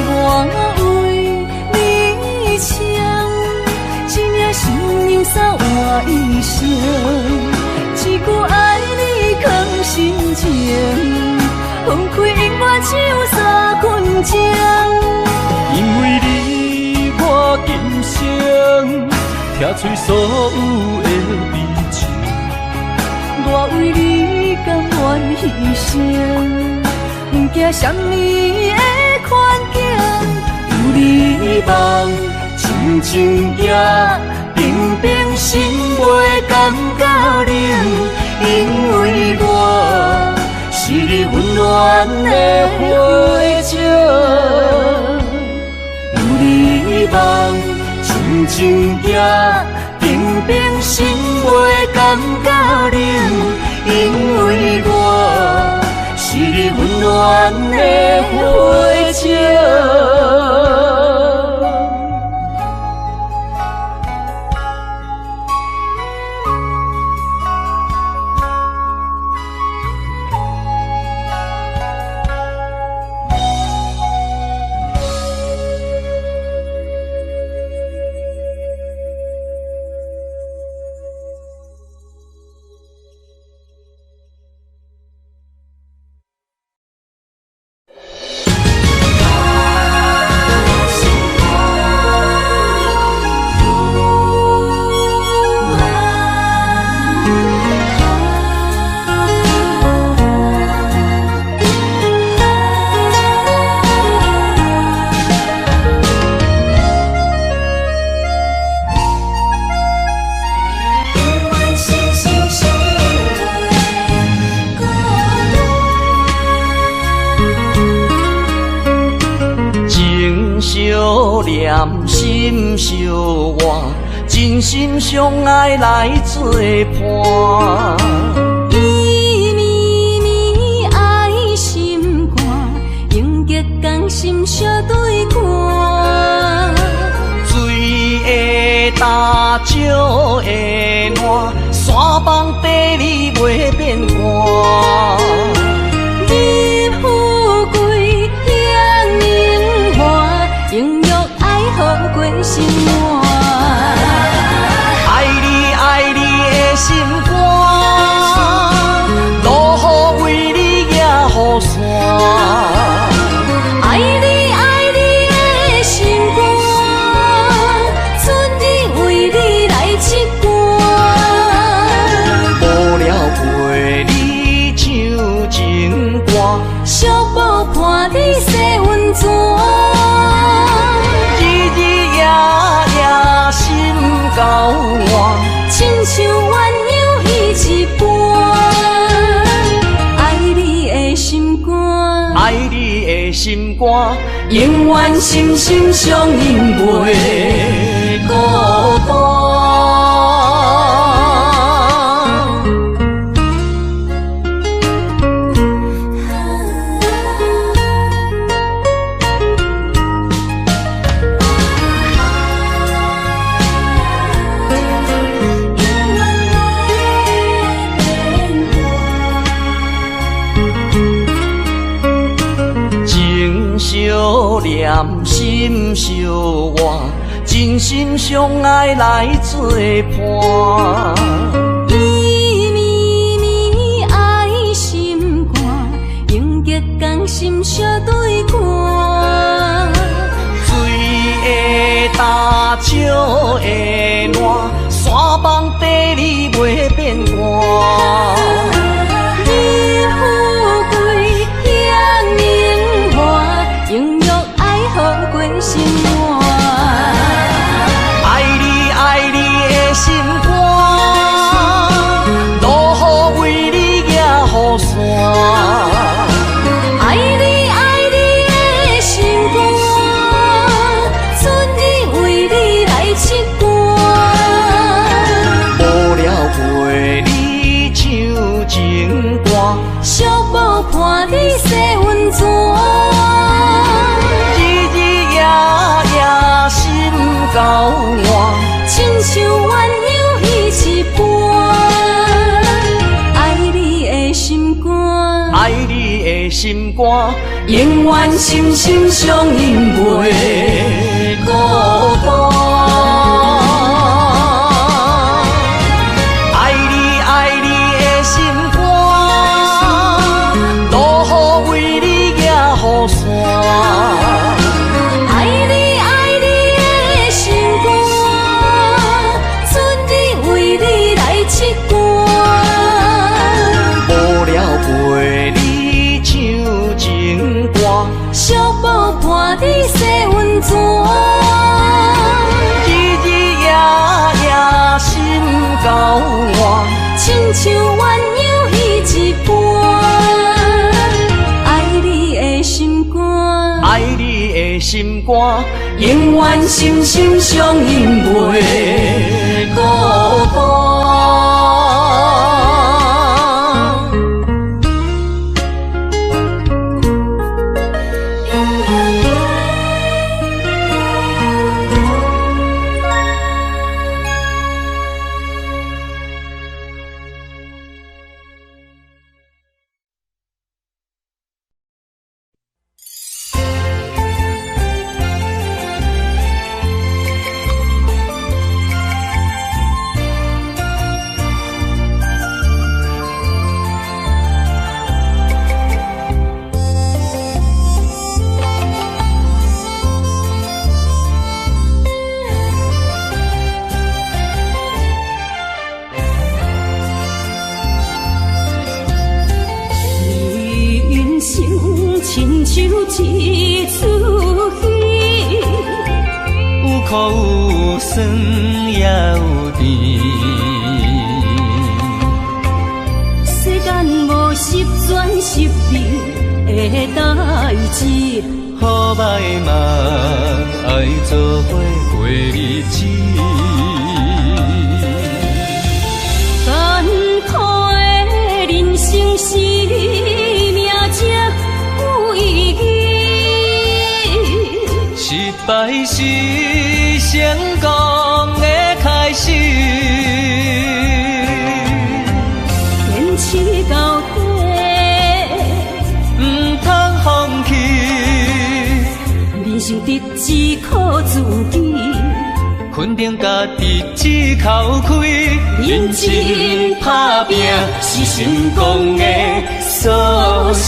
我为你唱，一领心灵扫换一生，一句爱你藏心情，分开永远只有三分钟。因为你我今生拆碎所有的悲情，我为你甘愿牺牲，不惊什么的困境。有你梦，亲情也平平心袂感觉冷，因为我是你温暖的花情。有你梦，亲情也平平心袂感觉冷，因为我是你温暖的花情。念心相换，真心相爱来作伴。绵绵爱心肝，永结同心相对看。水会干，石会烂，山崩地裂袂变寒。你富贵享荣。亲像鸳鸯彼一半。爱你的心肝，爱你的心肝，永远心心相印，袂孤单。相念心相活，真心相爱来作伴。伊绵绵爱心肝，永结同心相对看。水的干，石的烂，山崩地裂袂变卦。心肝，爱你爱你的心肝，路雨为你行雨伞。爱你爱你的心肝，春日为你来刺肝。无聊陪你唱情歌，寂寞伴你洗温泉。交换，亲像鸳鸯彼一半。爱你的心肝，爱你的心肝，永远心心相印，袂孤单。爱你爱你的心肝，路雨为你行雨伞。陪你唱情歌，寂寞伴你洗温泉。日日夜夜心交换，亲像鸳鸯彼一半。爱你的心肝，爱你的心肝，永远心心相印，袂孤单。亲像一出戏，有苦有酸也有甜。世间无十全十美的代志，好歹嘛爱做伙过日子。艰苦的人生是命才有意义，失败是成功的开始。坚持到底，不通放弃。人生得只靠自己，肯定家己只口开，认真打拼是成功的锁匙。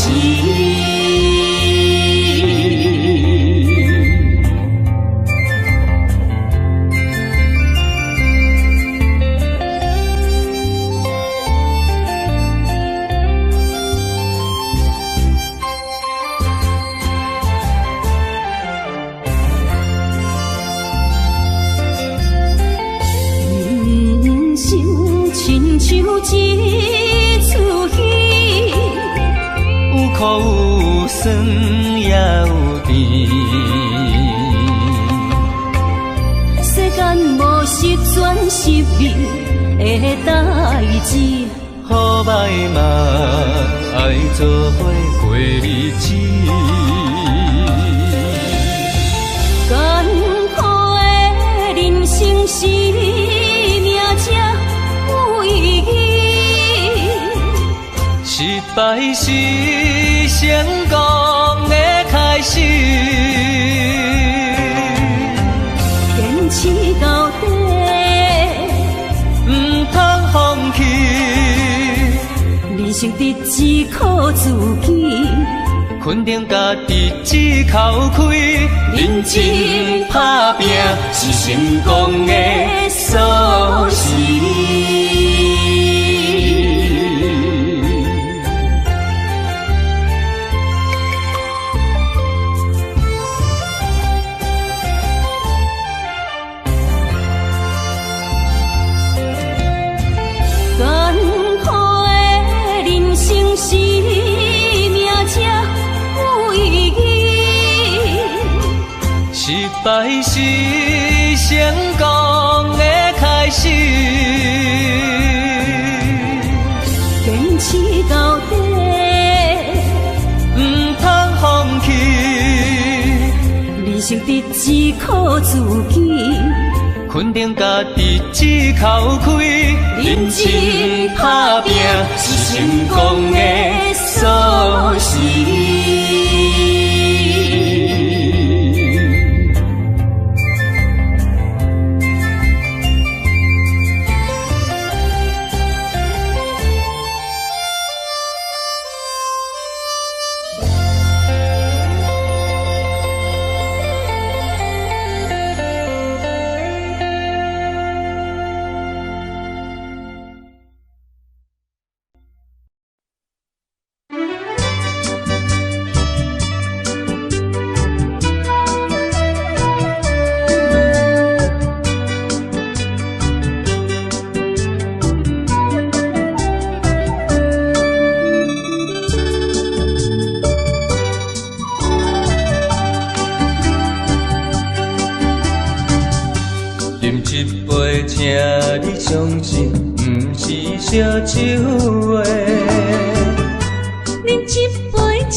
像一出戏，有苦有酸也有甜。世间无十全十美的代志，好歹嘛爱做伙过日子。艰苦的人生是命才有意义，失败是成功的开始。坚持到底，唔通放弃。人生得只靠自己，肯定家己只口开，认真打拼是成功的锁匙。艰苦的人生是命才有意义，失败是成功的开始。坚持到底，唔通放弃。人生得只靠自己，肯定家己只口开，认真打拼是成功的锁匙。饮一杯，请你相信，不是烧酒话。饮一杯，祝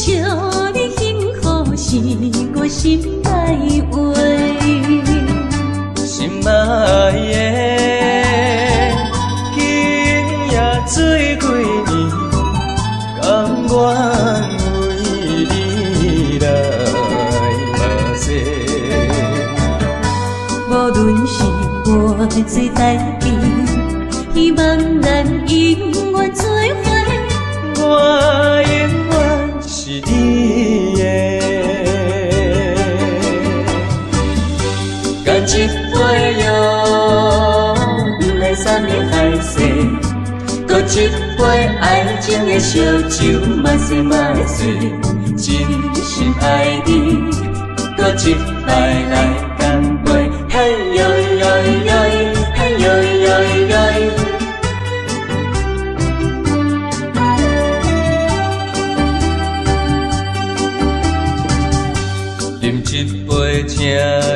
你幸福，是我心内话。心爱的，今夜水几年，甘愿为你来目屎。无论是我最台边，希望咱永远做伙。我永远是你的。干一杯哟，不来三年海誓，搁一杯爱情的烧酒，嘛说嘛醉，真心爱你，搁一摆来干杯，嘿呦呦呦，嘿呦呦呦。饮一杯，请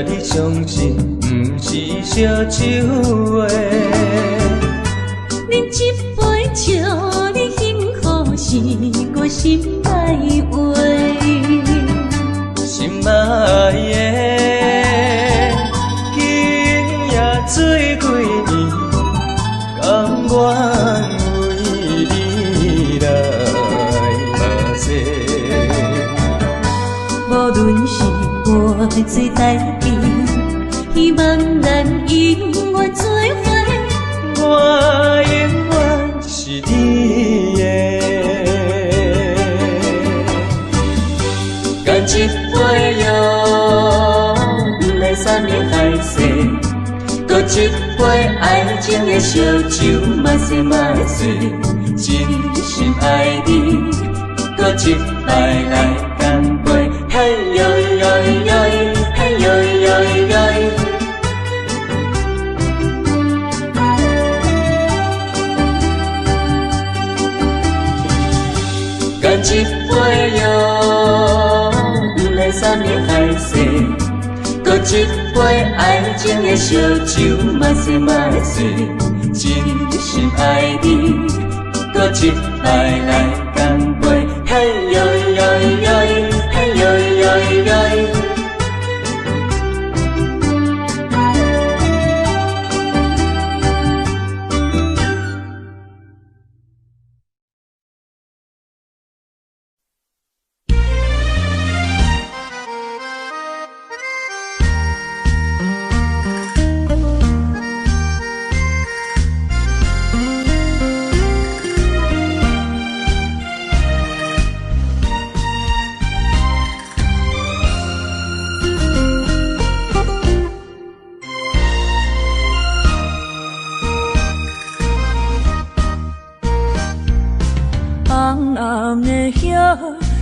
你相信，不是烧酒话。饮一杯，祝你幸福，是我心内话。心爱的，今夜水几年，甘愿为你来目屎。无论是我最台边，希望咱永远做伙。我永远是你的。干一杯哟，不来三年海誓，搁一杯爱情的烧酒，嘛说嘛醉，真心爱你，搁一摆来干杯，嘿呦呦呦，嘿呦呦呦。一杯哟，不来三年海誓，搁一杯爱情的烧酒，嘛是嘛是，真心爱你，搁一摆来干杯，嘿呦呦呦，嘿呦呦呦。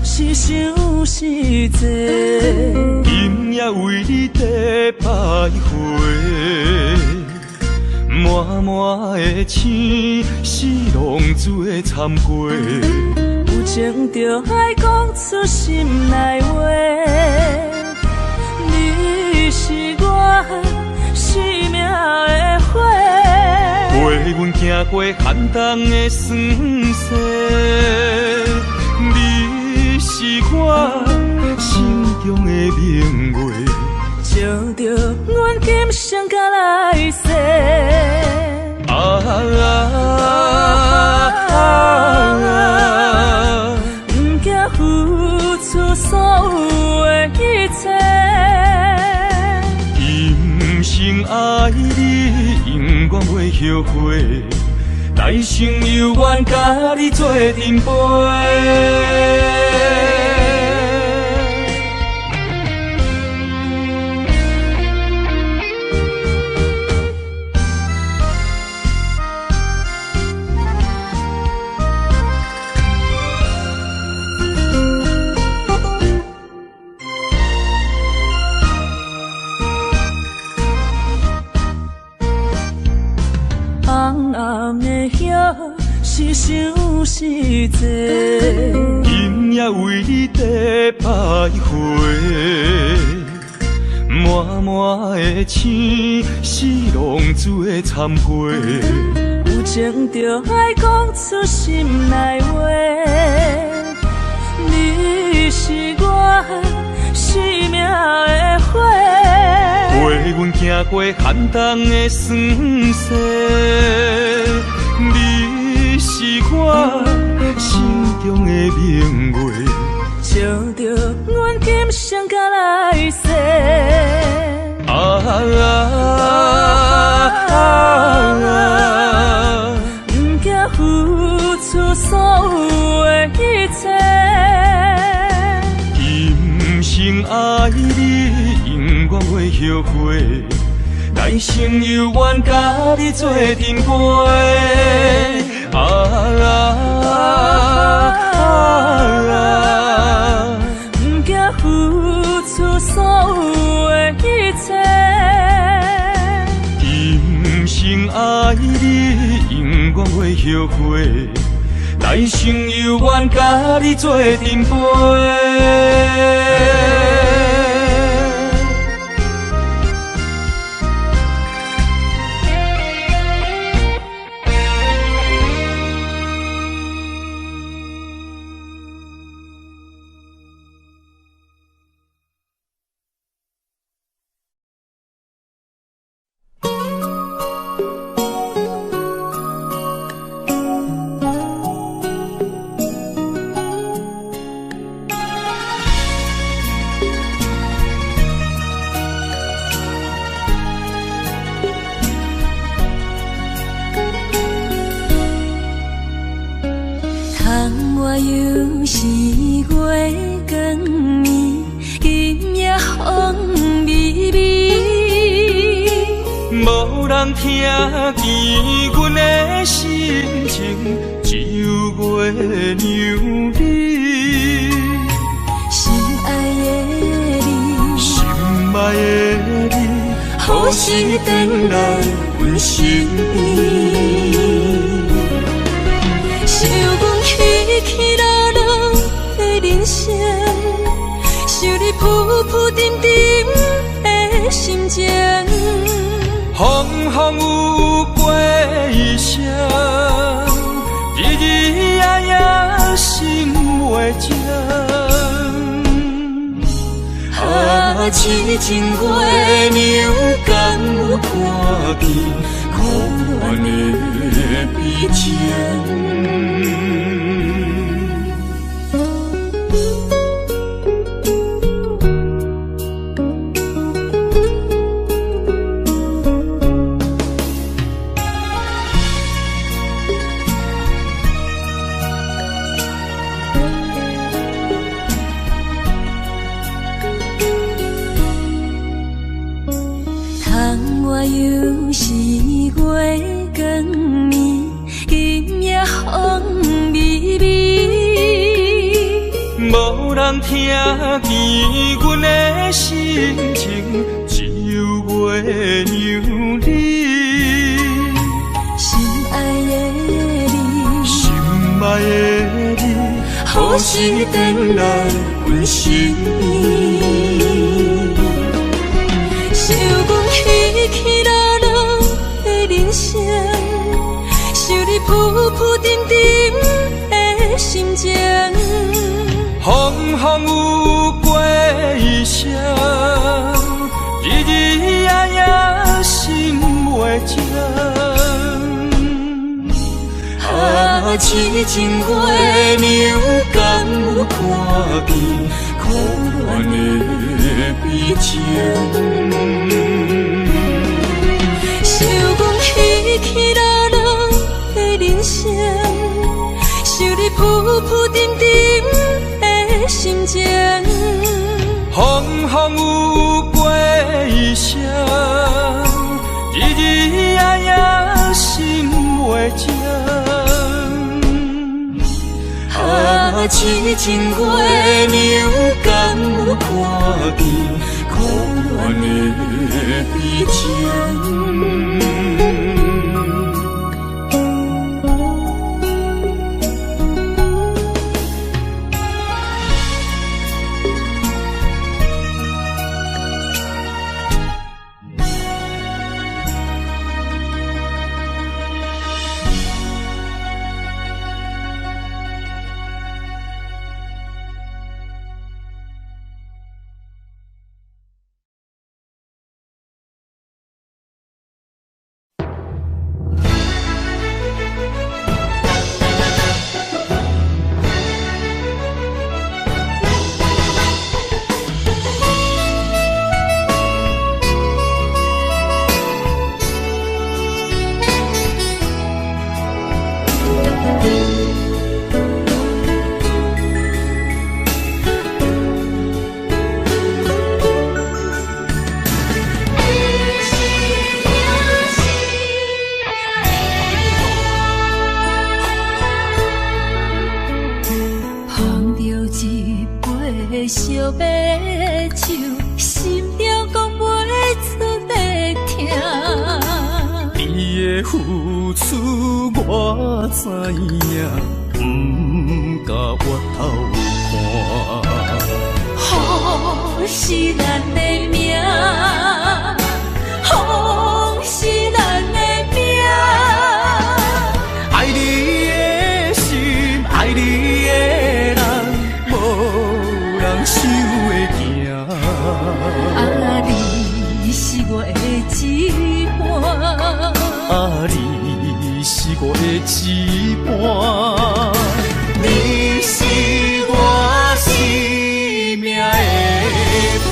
是想是多，今夜为你在徘徊，满满的情是浪珠的参过，有情就爱讲出心内话。你是我生命的花，陪阮行过寒冬的酸涩。你是我心中的明月，照着阮今生甲来世。不惊付出所有的一切，今生爱你，永远袂后悔。来生有缘，甲你做阵陪。红暗的夜是想是多，今夜为你在徘徊，满满的情是浪珠的参过，有情就爱讲出心内话。你是我生命的花，陪阮行过寒冬的酸涩。你是我心中的明月，照着阮今生甲来世。不惊付出所有的一切，今生爱你，永远袂后悔。来生有缘，甲你做阵陪。不惊付出所有的一切，今生爱你，永远袂后悔。来生有缘，甲你做阵陪。我又是月光暝，今夜风微微，无人听见阮的心情，只有月娘你。心爱的你，心爱的你，何时回来阮身边？想讲起起落落，情。啊，痴情月娘敢有看见苦恋的悲情？又是月光暝，今夜风微微，无人听见阮的心情，只有月娘你。心爱的你，心爱的你，何时回来阮身边？想讲起起落落的人生，想你浮浮沉沉的心情。风风有过一声，日日夜夜心袂静。啊，痴情月娘敢有看见苦恋的悲情？想讲起起落落的人生，想你浮浮沉沉的心情。风风有过一声，日日夜夜心袂静。啊，痴情月娘敢有看见苦恋的悲情？烧白酒，心中讲袂出的痛。你的付出我知影，不甲我头看。好是咱的命，好是咱的命。爱你的心，爱你的人，无人收会行。啊，你是我的一半，啊，你是我的一半，你是我生命的伴。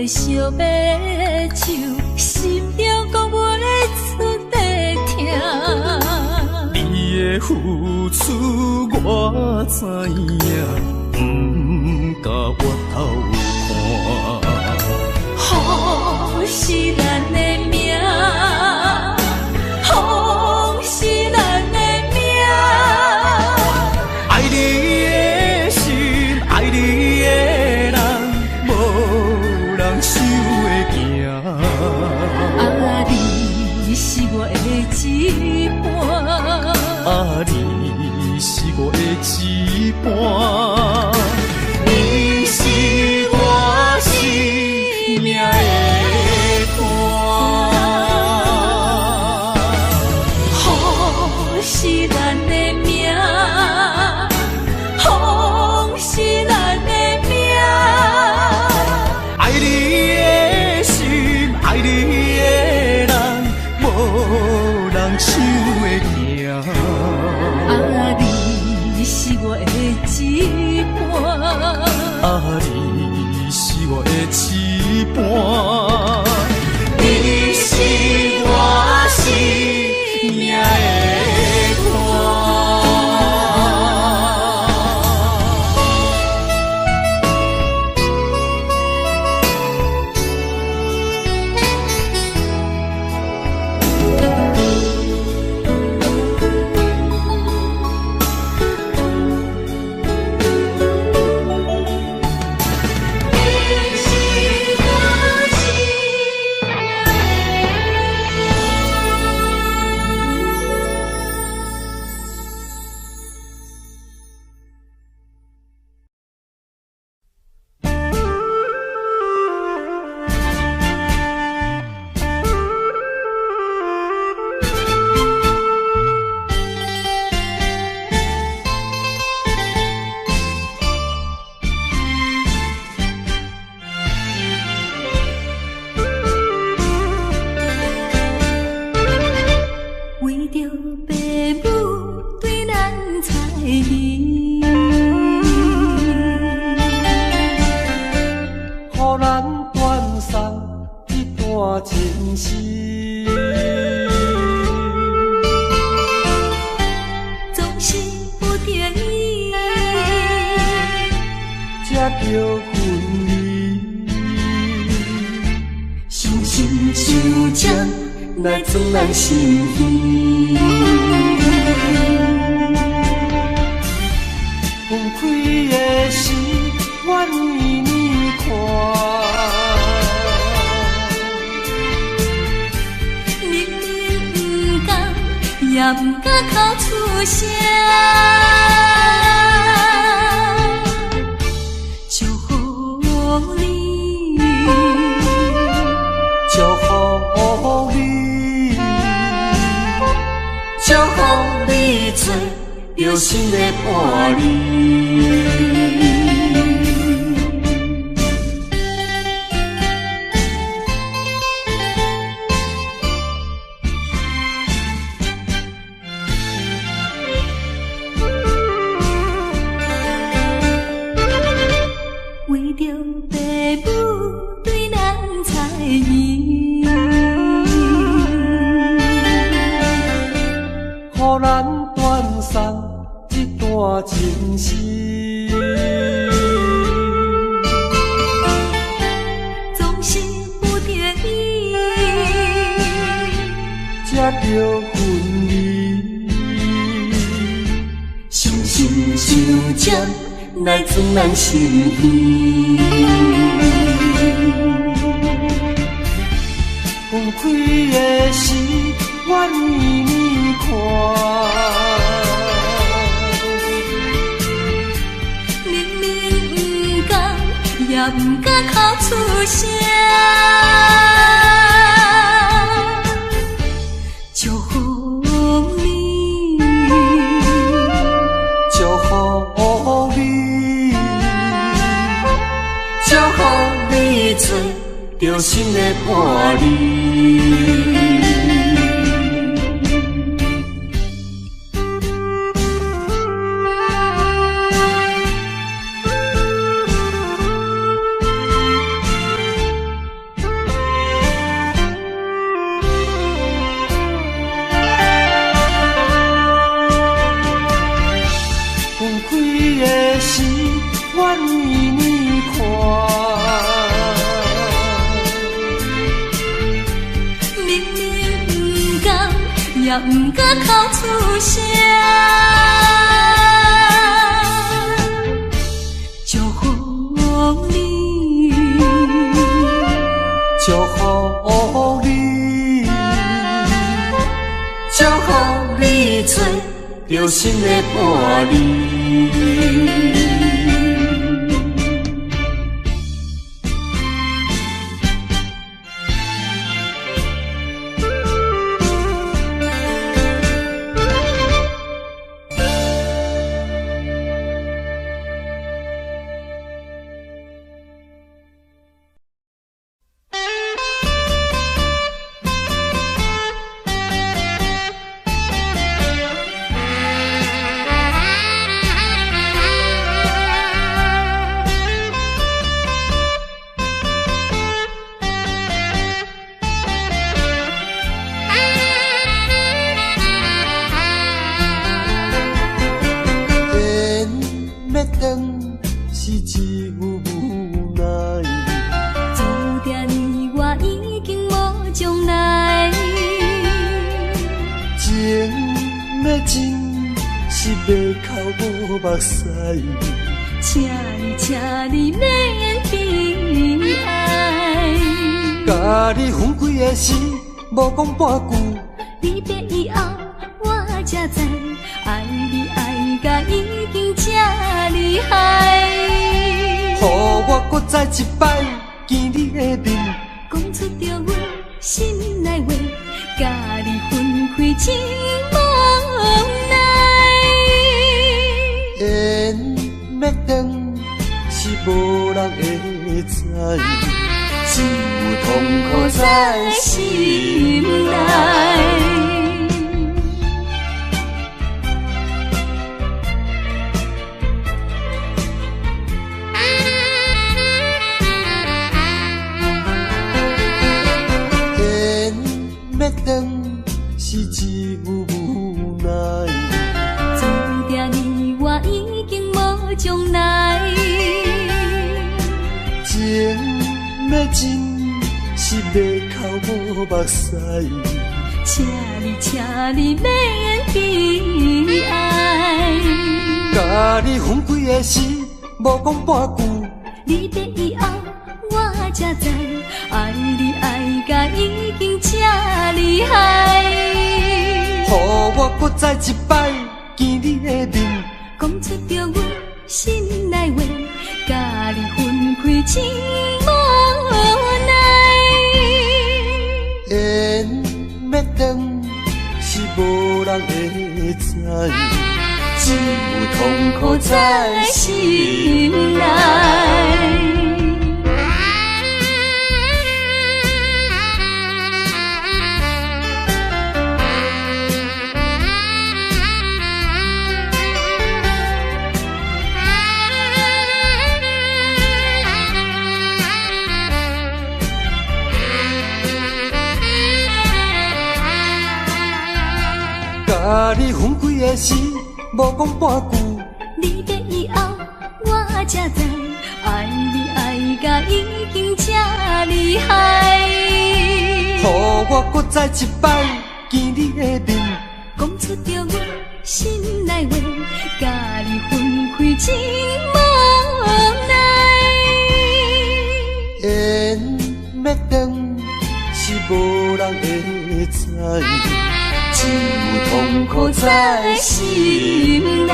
烧白酒，心中讲袂出的痛。你的付出我知影，不甲我头看。好是咱的命，好是咱的命。爱你的心，爱你的人，无人收会行。啊，你我的一半。你是我生命的伴，风是咱的命，风是咱的命。爱你的心，爱你的人，无人抢会赢。啊，你是我的一半，啊，你是我的一半，你是我生命的伴。为着父母对咱猜疑，予咱断送一段情丝。总是不得已，才着分离，伤心伤将来自咱心耳。分开的时，我年年看，明明不甘，也不敢哭出声。祝福你，祝福你，祝福你做有心的伴侣。为着父母对咱猜疑，予咱断送一段情丝。总是不得已，才着分离，伤心伤将来自咱心耳。分开的时，我年年看，明明不甘，也不敢哭出声。祝福你，祝福你，祝福你做有心的伴侣。分开的时，我年年看，明明不甘，也不敢哭出声。祝福你，祝福你，祝福你做着心的伴侣。请你免悲哀，甲你分开的时，无讲半句。离别以后，我才知，爱你爱甲已经这厉害。予我搁再一摆见你的面，讲出着阮心内话，甲你分开真无奈。缘要断是无人会知，只有痛苦在心内。是只有无奈，注定你我已经无将来。情要真，是要哭无目屎。请你免悲哀，甲你分开的时，无讲半句。离别以后，我才知，爱你爱甲已经这厉害。予我搁再一摆见你的面，讲出着阮心内话，甲你分开真无奈。缘要断是无人会知，只有痛苦在心内。甲你分开的时，无讲半句。离别以后，我才知，爱你爱甲已经这厉害。予我搁再一摆见你的面，讲出着阮心内话，甲你分开真无奈。缘要断是无人会知，只有痛苦在心内。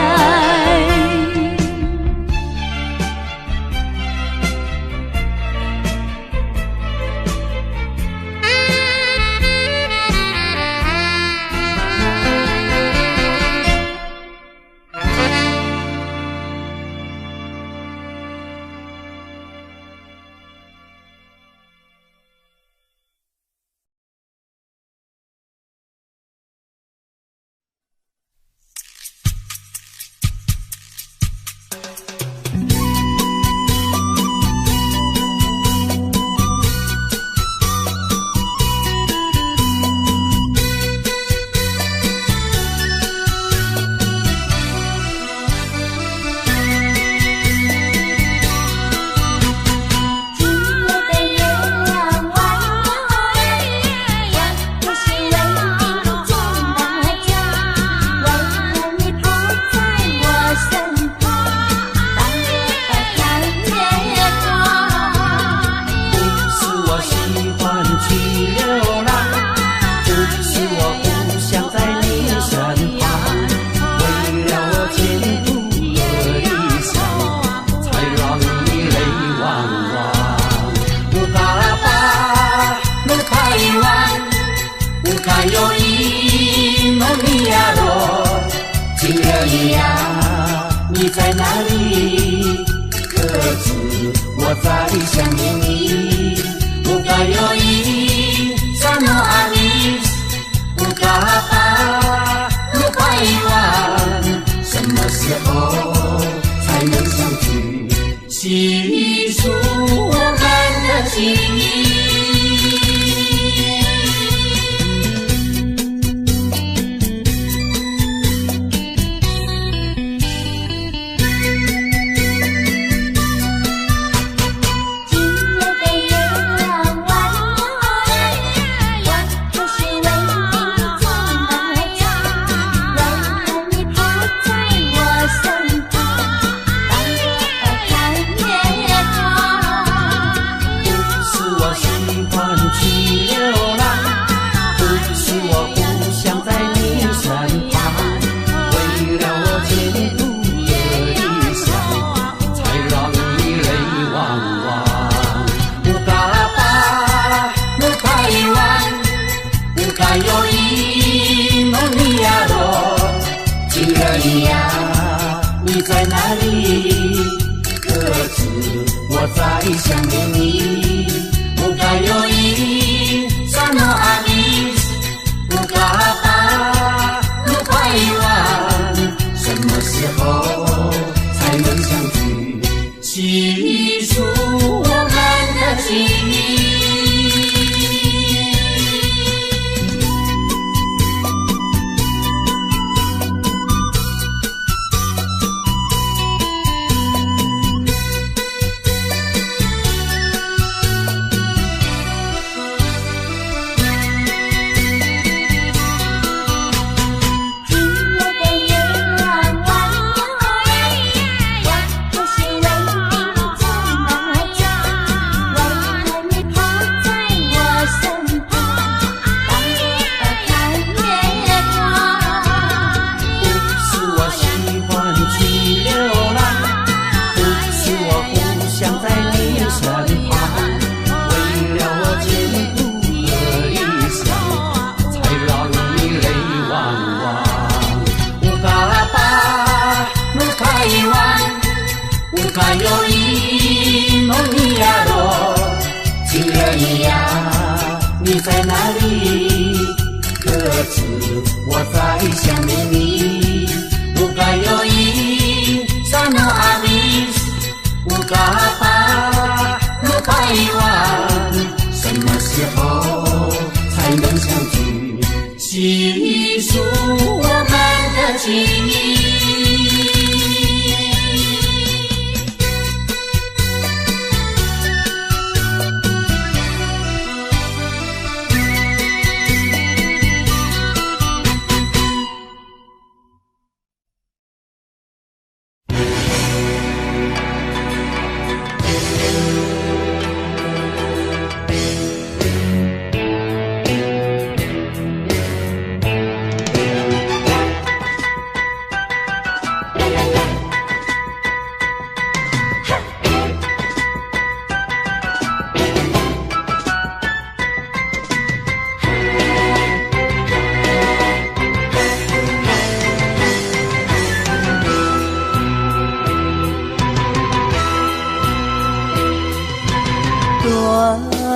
在哪里？可知我在想念你。乌嘎有伊，萨诺阿米，乌嘎巴，鲁巴伊万，什么时候才能相聚？细数我们的情谊。你在哪里？可知我在想念你。乌嘎有伊，萨诺阿米，乌嘎巴，鲁巴伊万，什么时候才能相聚？细数我们的情谊。你在哪里？可知我在想念你。乌嘎有伊，萨诺阿米，乌嘎巴，鲁巴伊万，什么时候才能相聚？细数我们的情谊。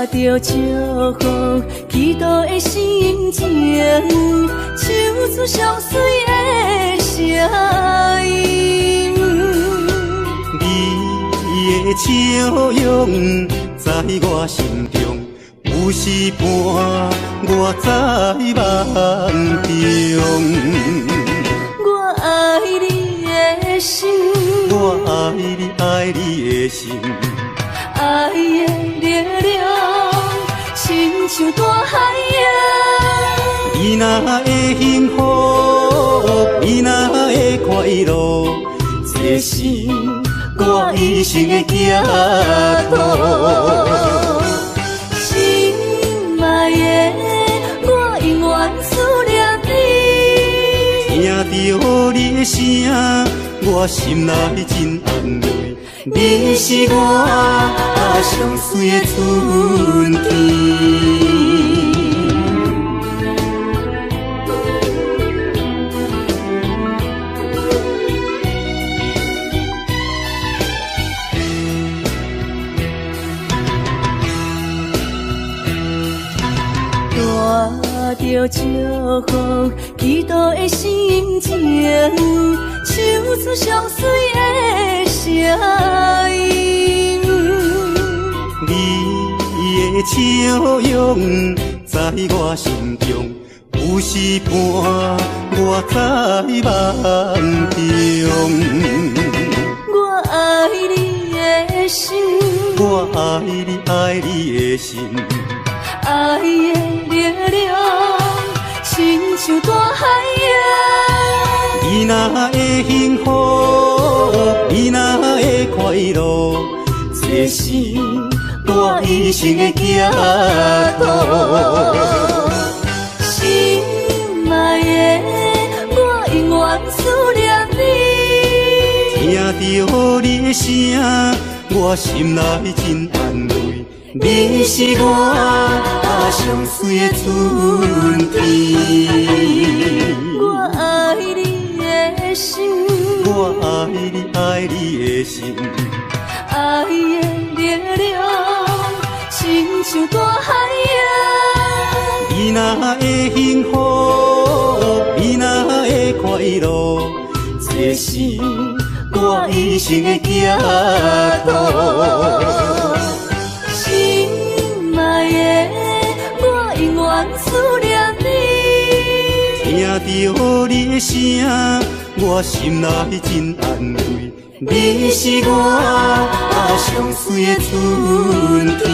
着祝福祈祷的心情，唱出上水的声音。你的笑容在我心中，有时伴我在梦中。我爱你的心，我爱你，爱你的心。爱的力量，亲像大海洋。你若会幸福，你若会快乐，这是我一生的寄托。心爱的，我永远思念你。听到你的声，我心内真安慰。你是我上水的春天。着祝福，祈祷的心情，唱出上水的声音。你的笑容在我心中，有时伴我在梦中。我爱你的心，我爱你，爱你的心。爱的力量，亲像大海洋。你若会幸福，你若会快乐，这是我一生的行途。心爱的，我永远思念你。听着你的声，我心内真安慰。你是我上水的春天。我爱你的心，我爱你，爱你的心。爱的力量，亲像大海洋。你若会幸福，你若会快乐，这是我一生的行途。心爱的，我永远思念你。听着你的声，我心内真安慰。你是我上水的春天。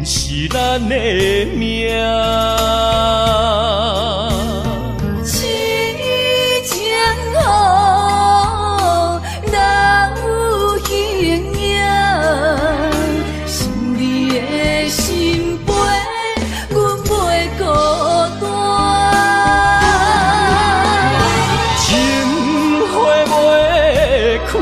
是咱的命，痴情好，哪有形影？心里的心陪，阮袂孤单。情花袂开。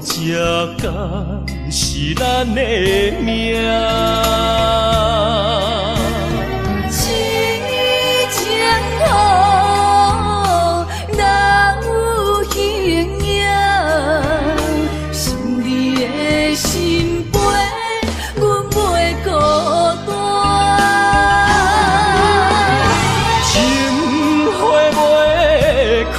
这敢是咱的命，痴情好，哪有形影？心里的心陪，阮袂孤单。情花袂开。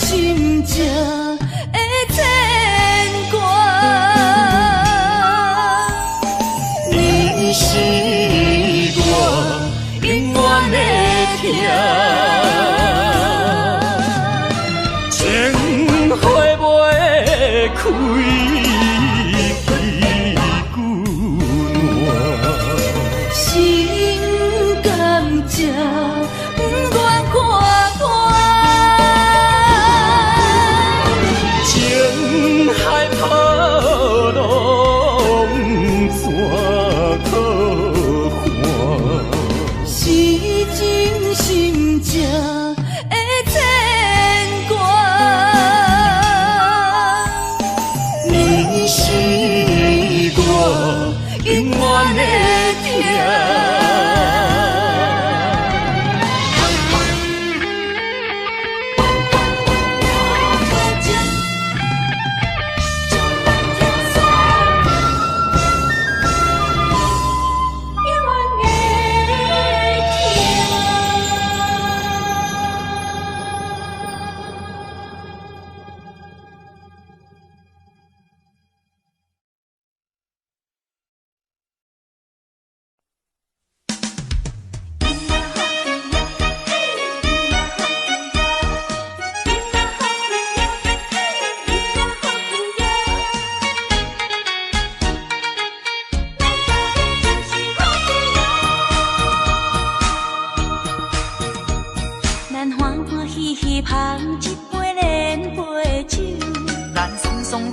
心情的牵挂。你是我永远的疼，情花袂开。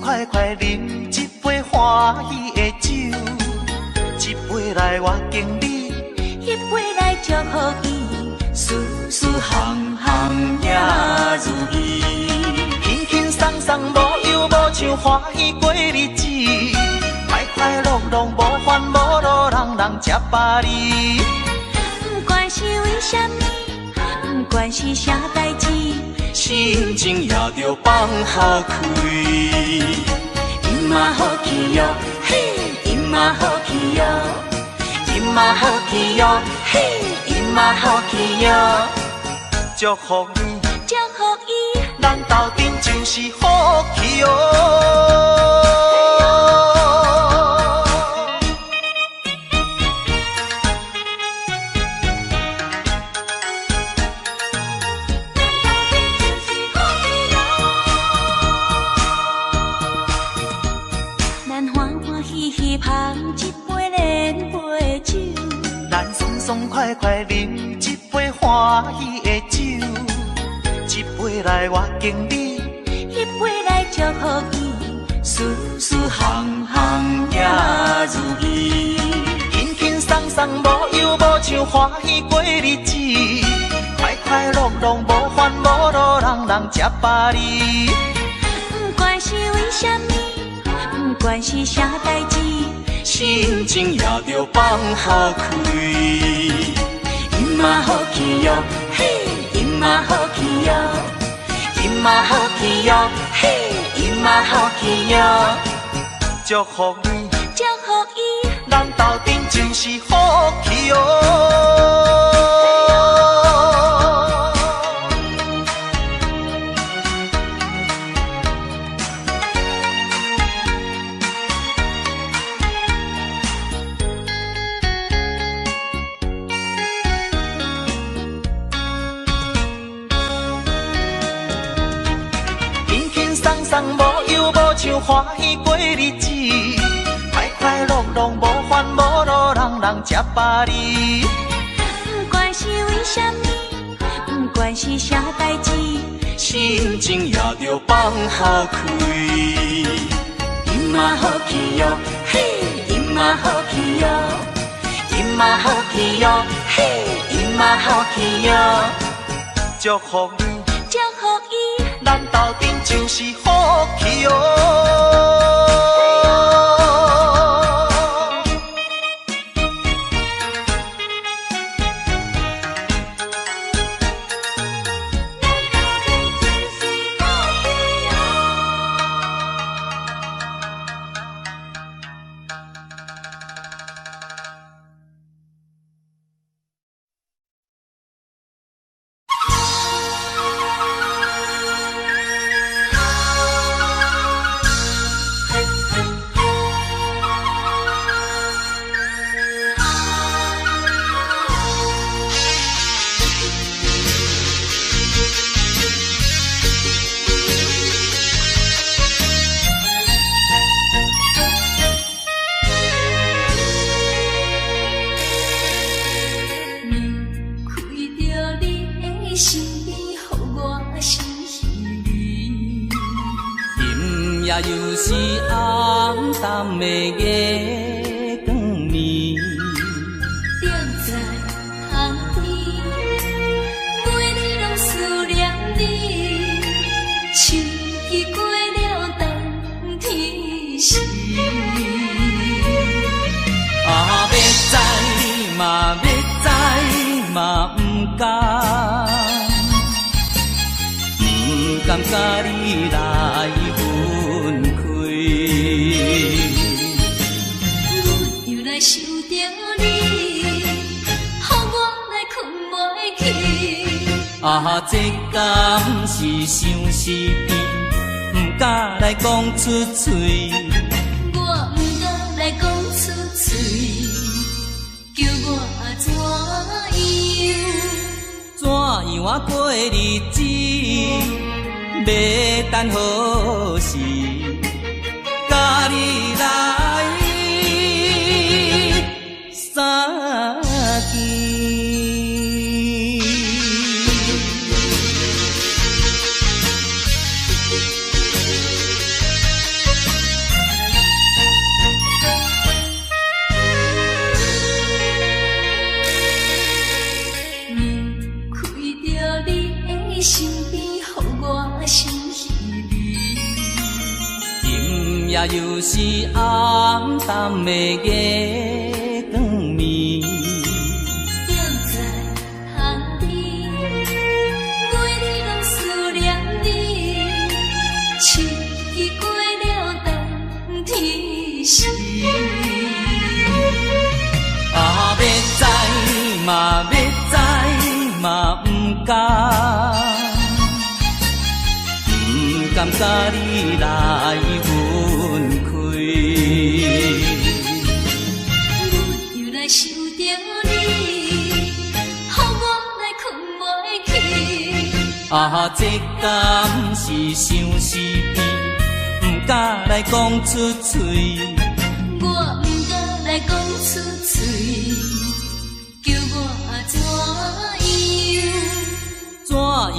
快快饮一杯欢喜的酒，一杯来我敬你，一杯来祝福伊，事事行行也如意。轻轻松松无忧无愁，欢喜过日子，快快乐乐无烦无恼，人人吃饱哩。不管是为什么，不管是啥代志，心情也着放好开。因嘛好气哟，嘿，因嘛好气哟，因嘛好气哟，嘿，因嘛好气哟。祝福你，祝福伊，咱斗阵就是好气哟。爽快快饮一杯欢喜的酒，一杯来我敬你，一杯来祝福伊，事事行行也如意。轻轻松松无忧无愁，欢喜过日子，快快乐乐无烦无恼，人人吃饱哩。不管是为什么，不管是啥代志，心情也着放好开。因嘛好气哟，嘿，因嘛好气哟，因嘛好气哟，嘿，因嘛好气哟。祝福你，祝福伊，咱斗阵就是好气哟。无忧无愁，欢喜过日子，快快乐乐无烦无恼，人人吃饱哩。不管是为什么，不管是啥代志，心情也着放好开。因嘛好气哟，嘿，因嘛好气哟，因嘛好气哟，嘿，因嘛好气哟。祝福你，祝福伊，咱斗阵就是好气哟。夜又是暗淡的月光暝，踮在巷边，每日拢思念你，秋已过了冬天时。啊，要知嘛要知嘛不敢，不甘甲你来分开。阮又来想着你，予我来困袂去。啊，这敢是相思甜，不敢来讲出嘴。我不敢来讲出嘴，叫我怎样？怎样啊过日子？要等何时？甲你来相见。夜又是暗淡的月光暝，踮在巷边，每日拢思念你，秋已过了冬天时。啊，要知嘛要知嘛不敢，不甘甲你来分开。阮又来想着你，予我来困袂去。啊，这敢是相思甜，不敢来讲出嘴。我不敢来讲出嘴，叫我怎样？怎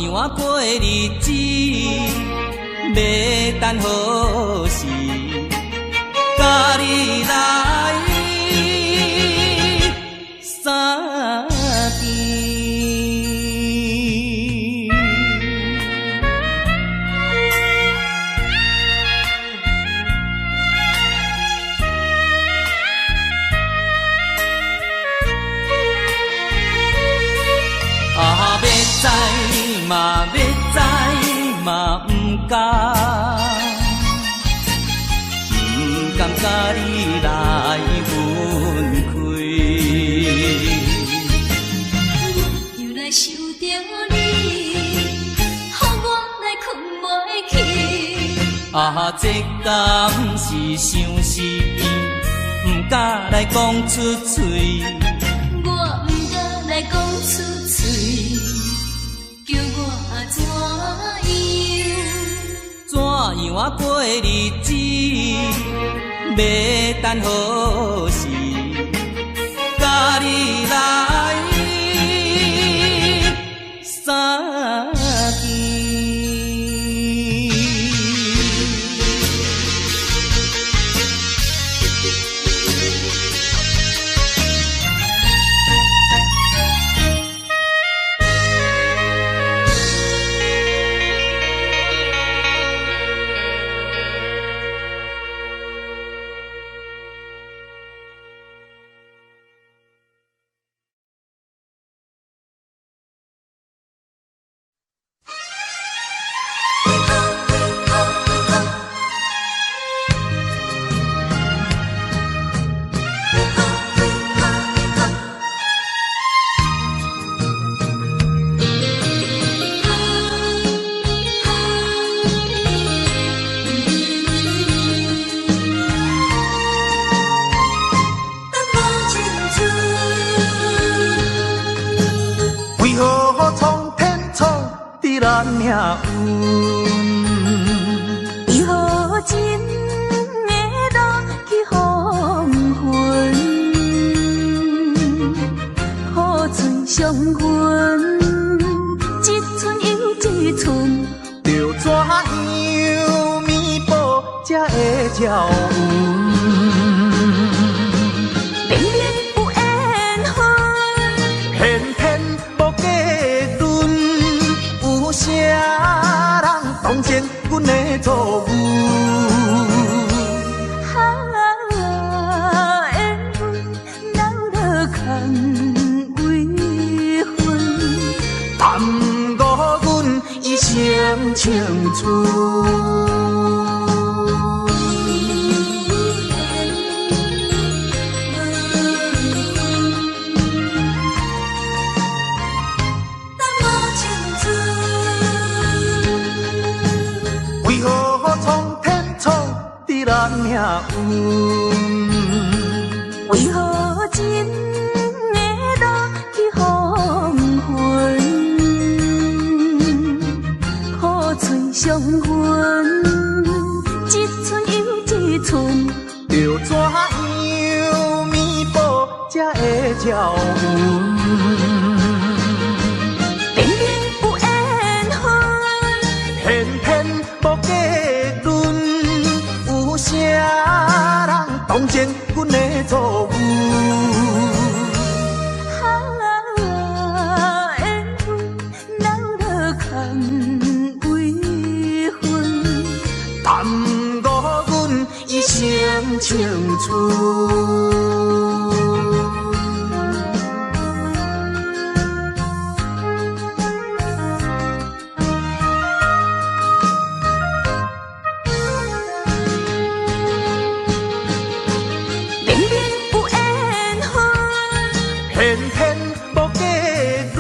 样啊过日子？要等何时？甲你来相见。啊，要知嘛要知嘛不敢。不甘甲你来分开。又来想着你，予我来困袂去。啊，这敢是相思甜，不敢来讲出嘴。我不敢来讲出嘴，叫我怎样？怎样啊过日子？要等何时？甲你来相见。咱命运，以后真的落去黄昏，好船相闻，一寸又一寸，着怎样弥补会照阮。明明有缘分，偏偏无结论，有啥人当前阮的错误？缘分闹落空为分，耽误阮一生青春。为何苍天创伫咱命运？为何情的路去黄昏？苦吹伤痕，一寸又一寸，要怎样弥补才会照阮？明明有缘分，偏偏无结论，有啥人当前阮的错误？缘分闹落空为分，耽误阮一生青春。明明有缘分，偏偏无结论，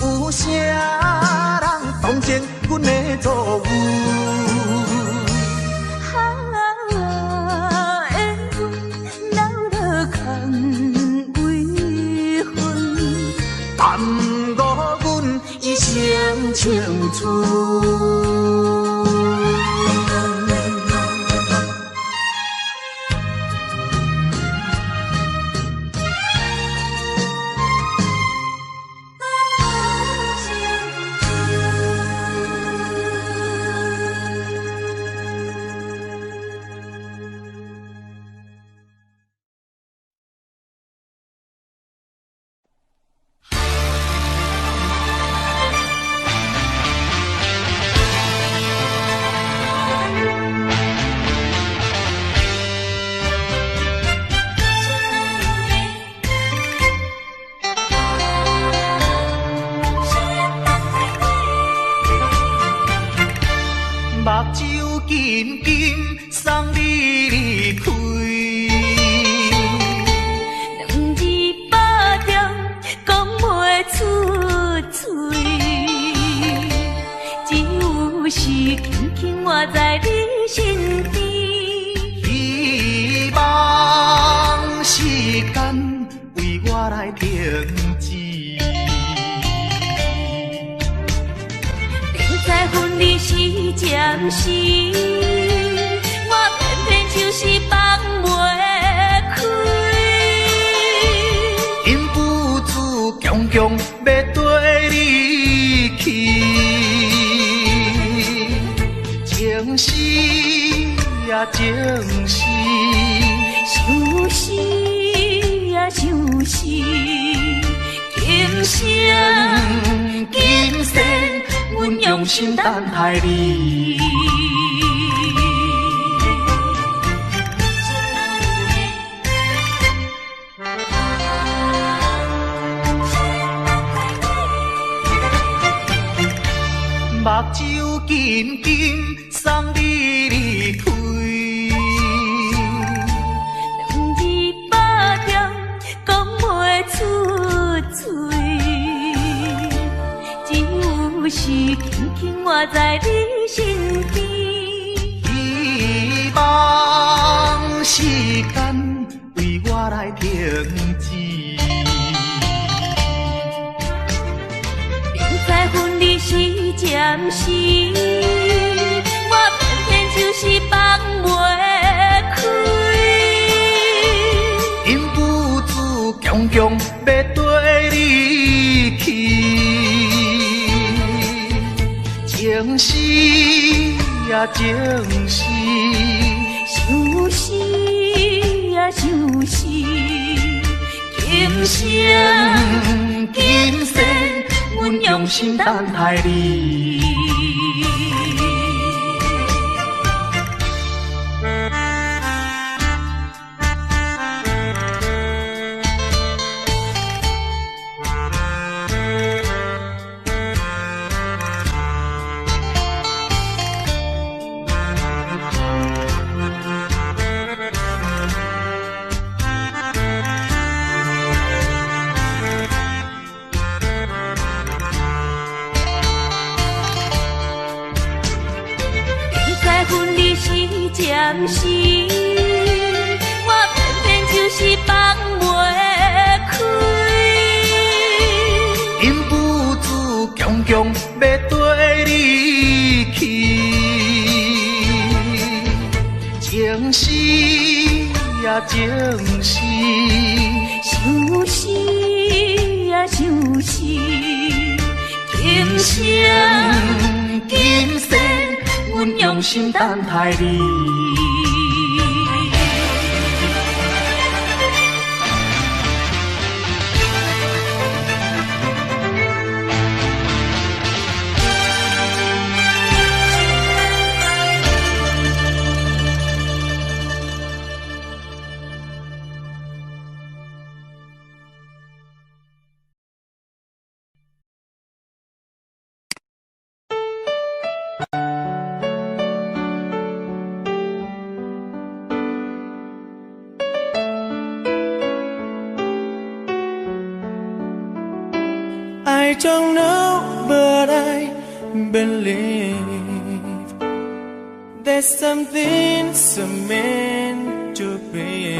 有啥人当前阮的错误？缘分闹落空为分，耽误阮一生青春。目睭紧紧送你离开，两字巴掌讲袂出嘴，只有是轻轻活在你身边。希望时间为我来停止。在分离时暂时，我偏偏就是放袂开。因父子强强要跟你去，情是呀情是，想是呀想是，今生今世。阮用心等待你，目睭紧紧送你离开，两字巴掌讲袂出嘴。是轻轻活在你身边，希望时间为我来停止。明知分离是暂时，我偏偏就是放袂开。因父子强强要跟你去。情是呀情是，想死啊想死，今生今世，阮用心等待你。暂时，我偏偏就是放袂开。因父子强强要跟你去，情死呀情死，想死啊想死，今生今世，阮用心等待你。I don't know, but I believe there's something so meant to be,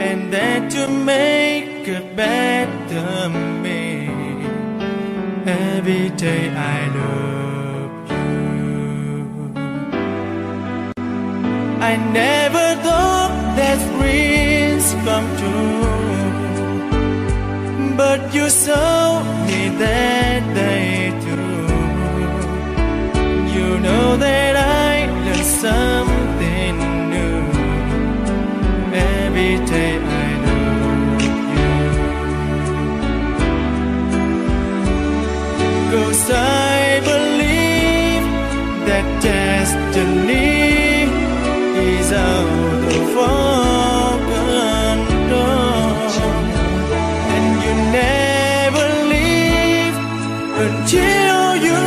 and that to make a better me. Every day I love you. I never thought that dreams come true, but you saw me that day too. You know that I learned something new. Every day I love you. 'Cause I believe that destiny is out of our control, and you never leave until you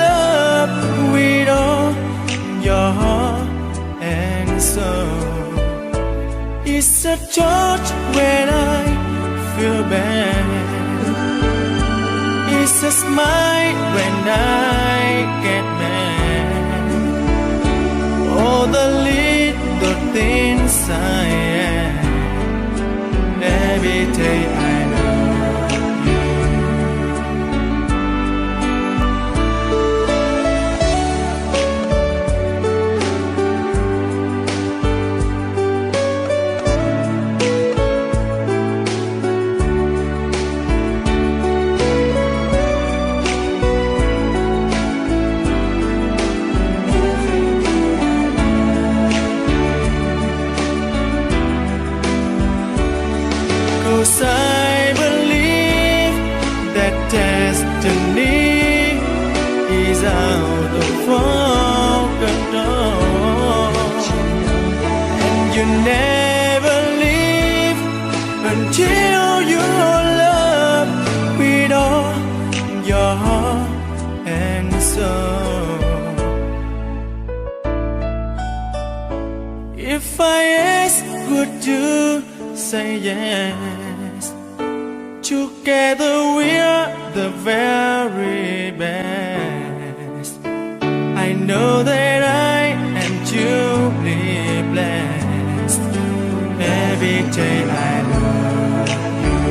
love with all your heart and soul. It's a touch when I feel bad, it's a smile when I get mad. All the little things I am, every day I love you. 'Cause I believe that destiny is out of our control, and you never leave until you love with all your heart and soul. If I ask, would you say yes? Together we're the very best. I know that I am truly blessed. Every day I love you,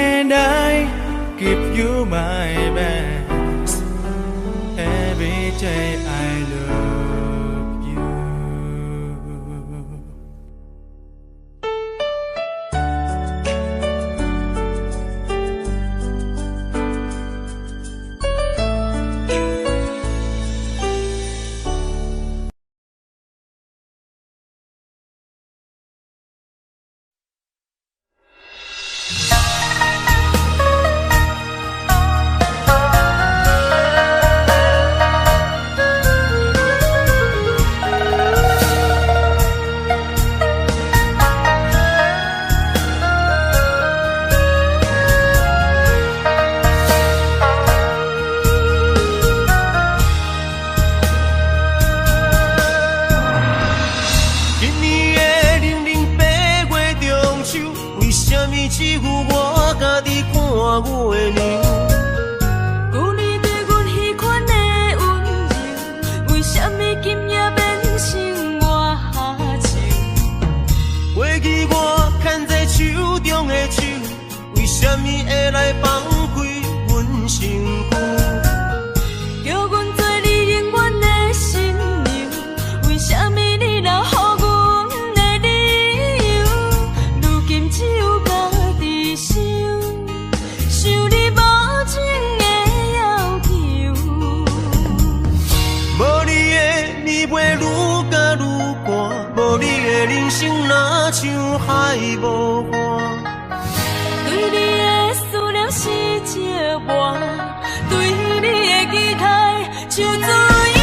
and I give you my best. Every day I love you. 我家己看月亮。旧年对阮迄款的温柔，为什么今夜变成我下手？过去我牵在手中的手，为什么会来放开阮身躯？叫阮做你永远的新娘，为什么你留予阮的理由？如今只有家己想，想你无情的要求。无你的暝袂愈加愈寒，无你的人生若像海无岸。对你的思念是石磨，对你的期待像水影。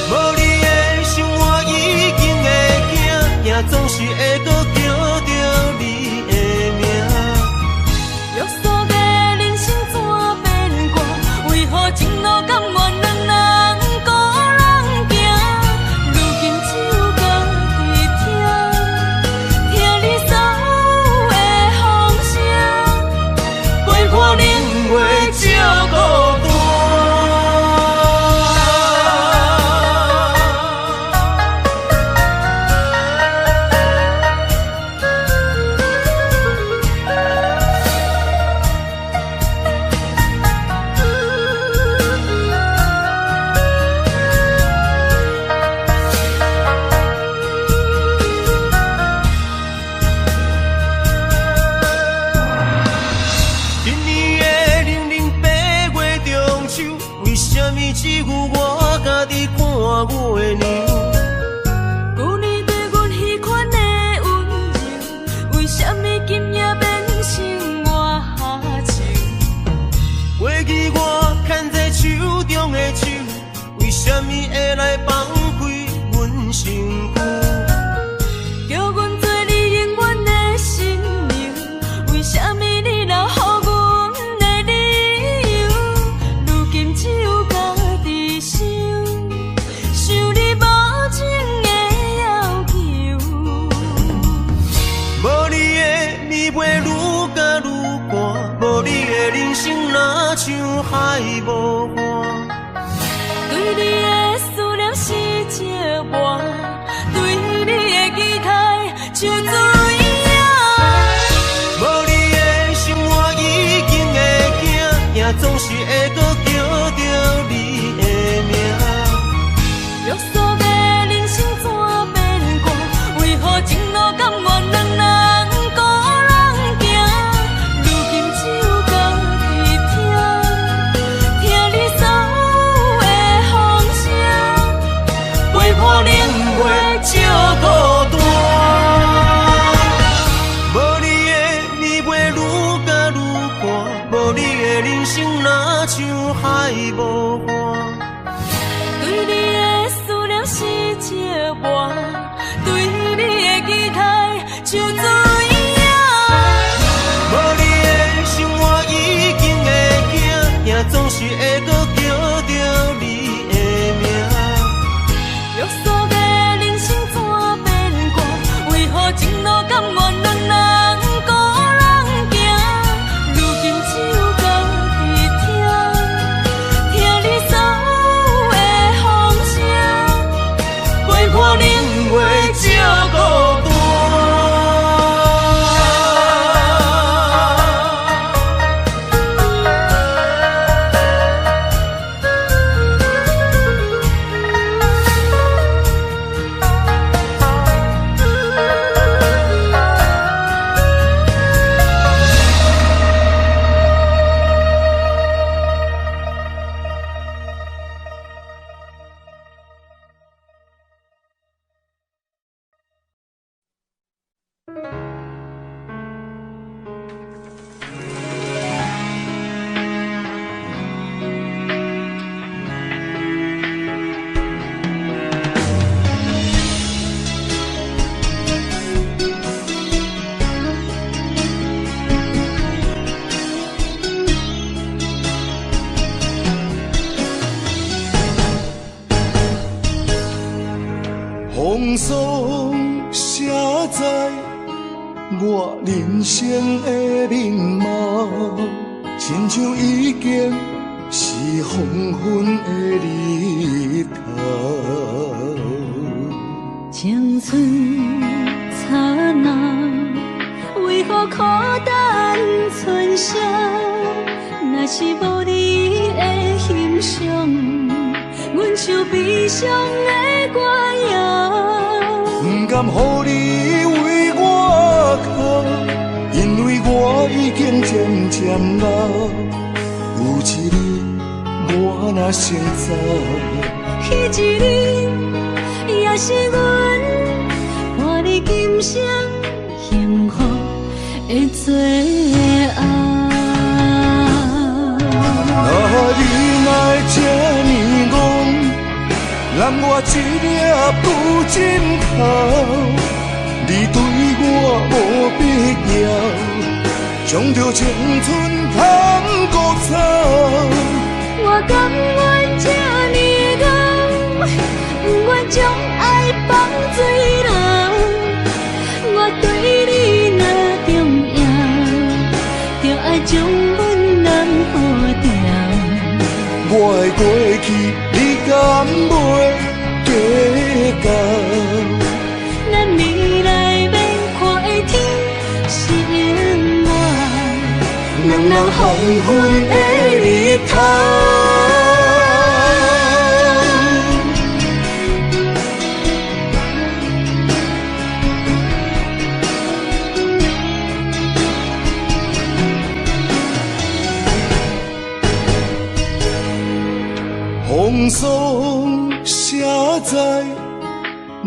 无你的生活已经会惊，惊总是会搁叫着你的名。约束的人生怎变卦？为何前路甘愿两人孤人行？如今只有家己听你所有的风声，陪看年月照孤单。今年的零零八月中秋，为什么只有我家己看月亮？旧年对阮迄款的温柔，为什么今夜变成我下手？过去我牵在手中的手，为什么会来放开阮身躯？叫阮做你永远的新娘，为什么你留予阮的理由？如今只有家己想，想你无情的要求。无你的暝袂愈加愈寒，无你的人生若像海无岸。对你的思念是石磨，对你的期待像水影。无你的生活已经会惊，惊总是会搁叫着你的名。约束的人生怎变卦？为何前路甘愿两人孤人行？如今只有家己听你所有的风声，陪看年月照孤单。无你的暝袂愈加愈寒，无你的人生若像海无岸。对你的思念是石磨，对你的期待像水影。无你的生活已经会惊，惊总是会搁叫着你的名。约束的人生怎变卦？为何前路甘愿两人孤人行？如今只有家己听你所有的风声，陪看年月照孤单。风霜写在我我人生的面貌，亲像已经是黄昏的日头。青春刹那，为何孤单剩下？若是无你的欣赏，阮像悲伤的歌谣。不甘予你为我哭，因为我已经渐渐老。有一日我若先走，彼一日也是阮伴你今生幸福的最后。你若这呢戆，揽我一粒不枕头，你对我无必要，将着青春通孤草。我甘愿这呢戆，不愿将爱放水流。我对你若重要，就爱将阮人付掉。我的过去，你敢袂计较？咱未来免看的天是永远，两人黄昏的日头。风霜写在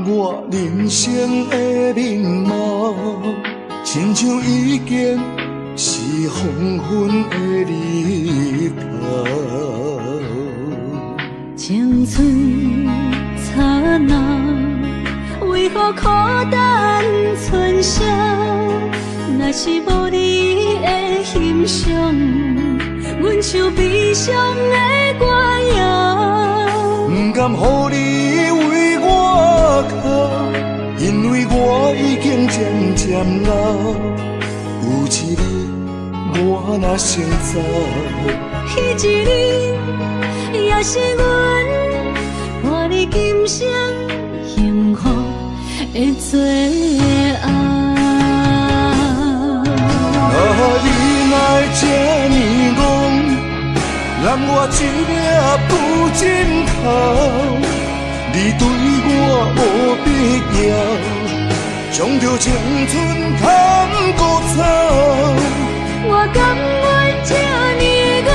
我人生的面貌，亲像已经是黄昏的日头。青春刹那，为何孤单剩下？若是无你的欣赏，阮像悲伤的歌谣。不甘予你为我哭，因为我已经渐渐老。有一日我若先走，彼一日也是阮伴你今生幸福的最后。你若这呢戆，揽我一粒不枕头，你对我无必要，将着青春通孤草。我甘愿这呢戆，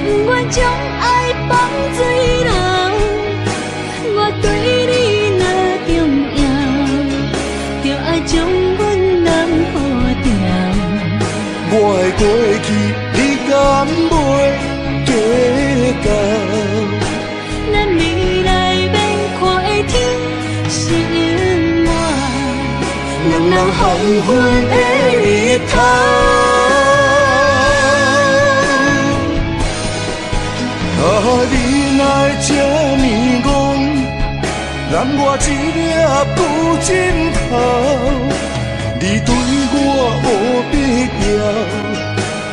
不愿将爱放水流。我对你若重要，就爱将阮人付掉。我的过去，你敢袂计较？咱未来免看的天是永远，两人黄昏的日头。你若这呢戆，揽我一粒不枕头，你对我无必要，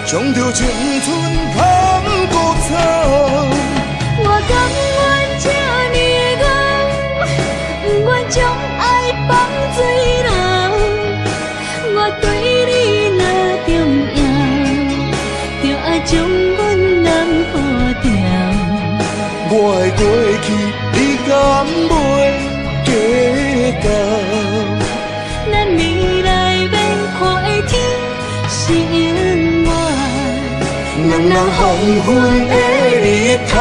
将着青春通孤草。我甘愿这呢戆，不愿将爱放水流。我对你若重要，就爱将阮人付掉。我的过去，你敢袂计较？咱未来免看的天是永远，两人黄昏的日头。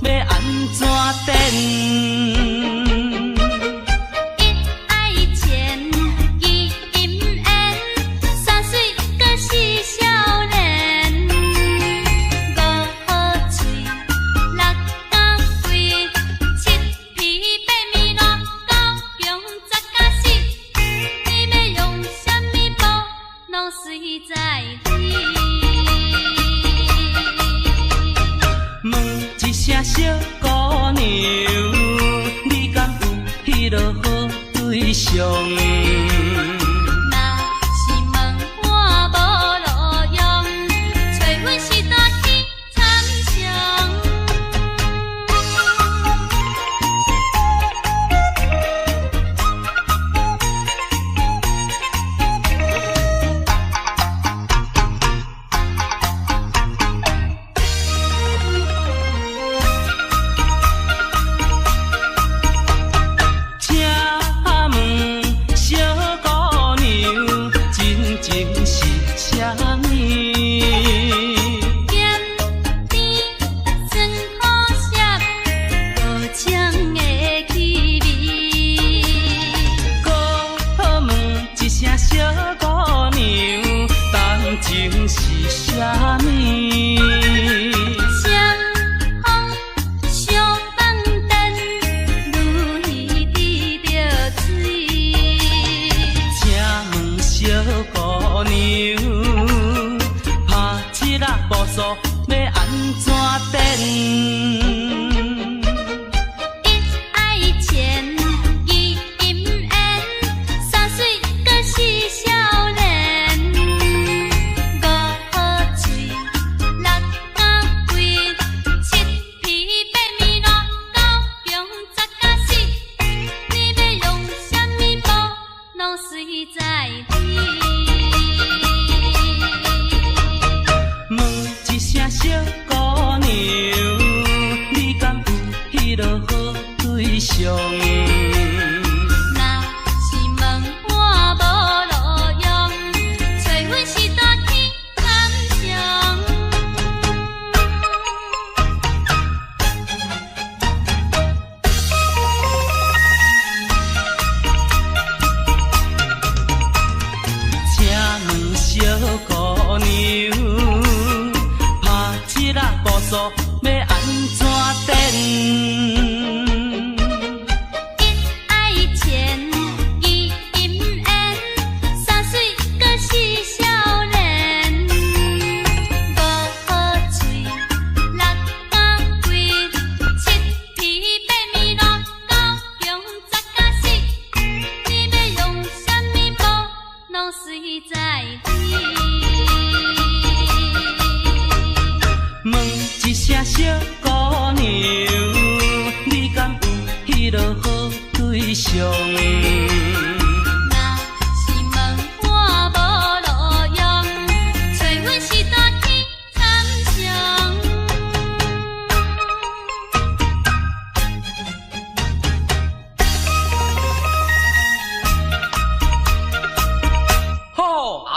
要安怎等？小姑娘，你敢有迄落好对象？若是问我无路用，找阮时代去参详。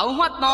有法度。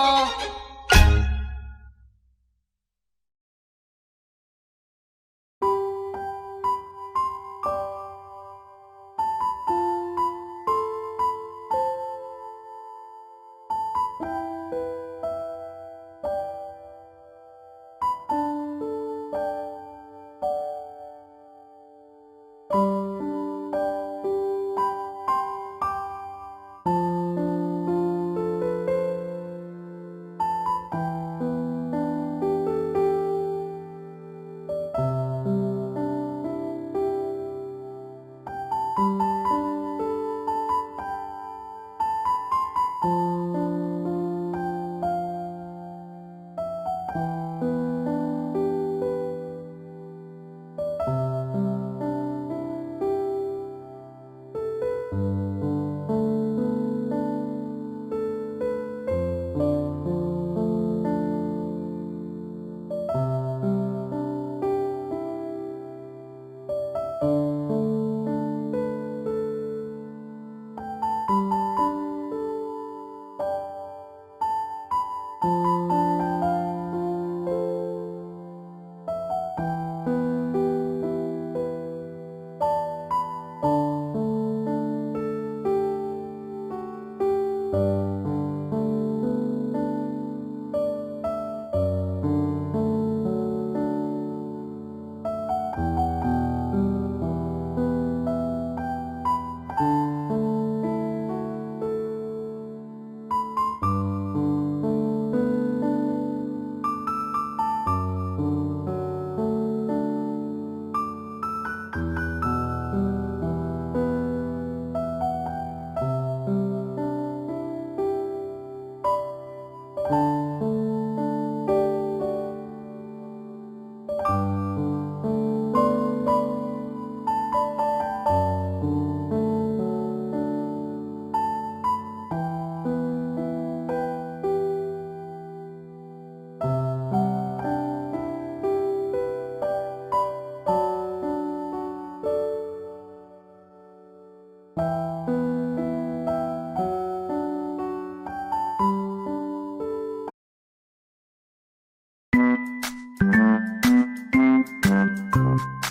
见。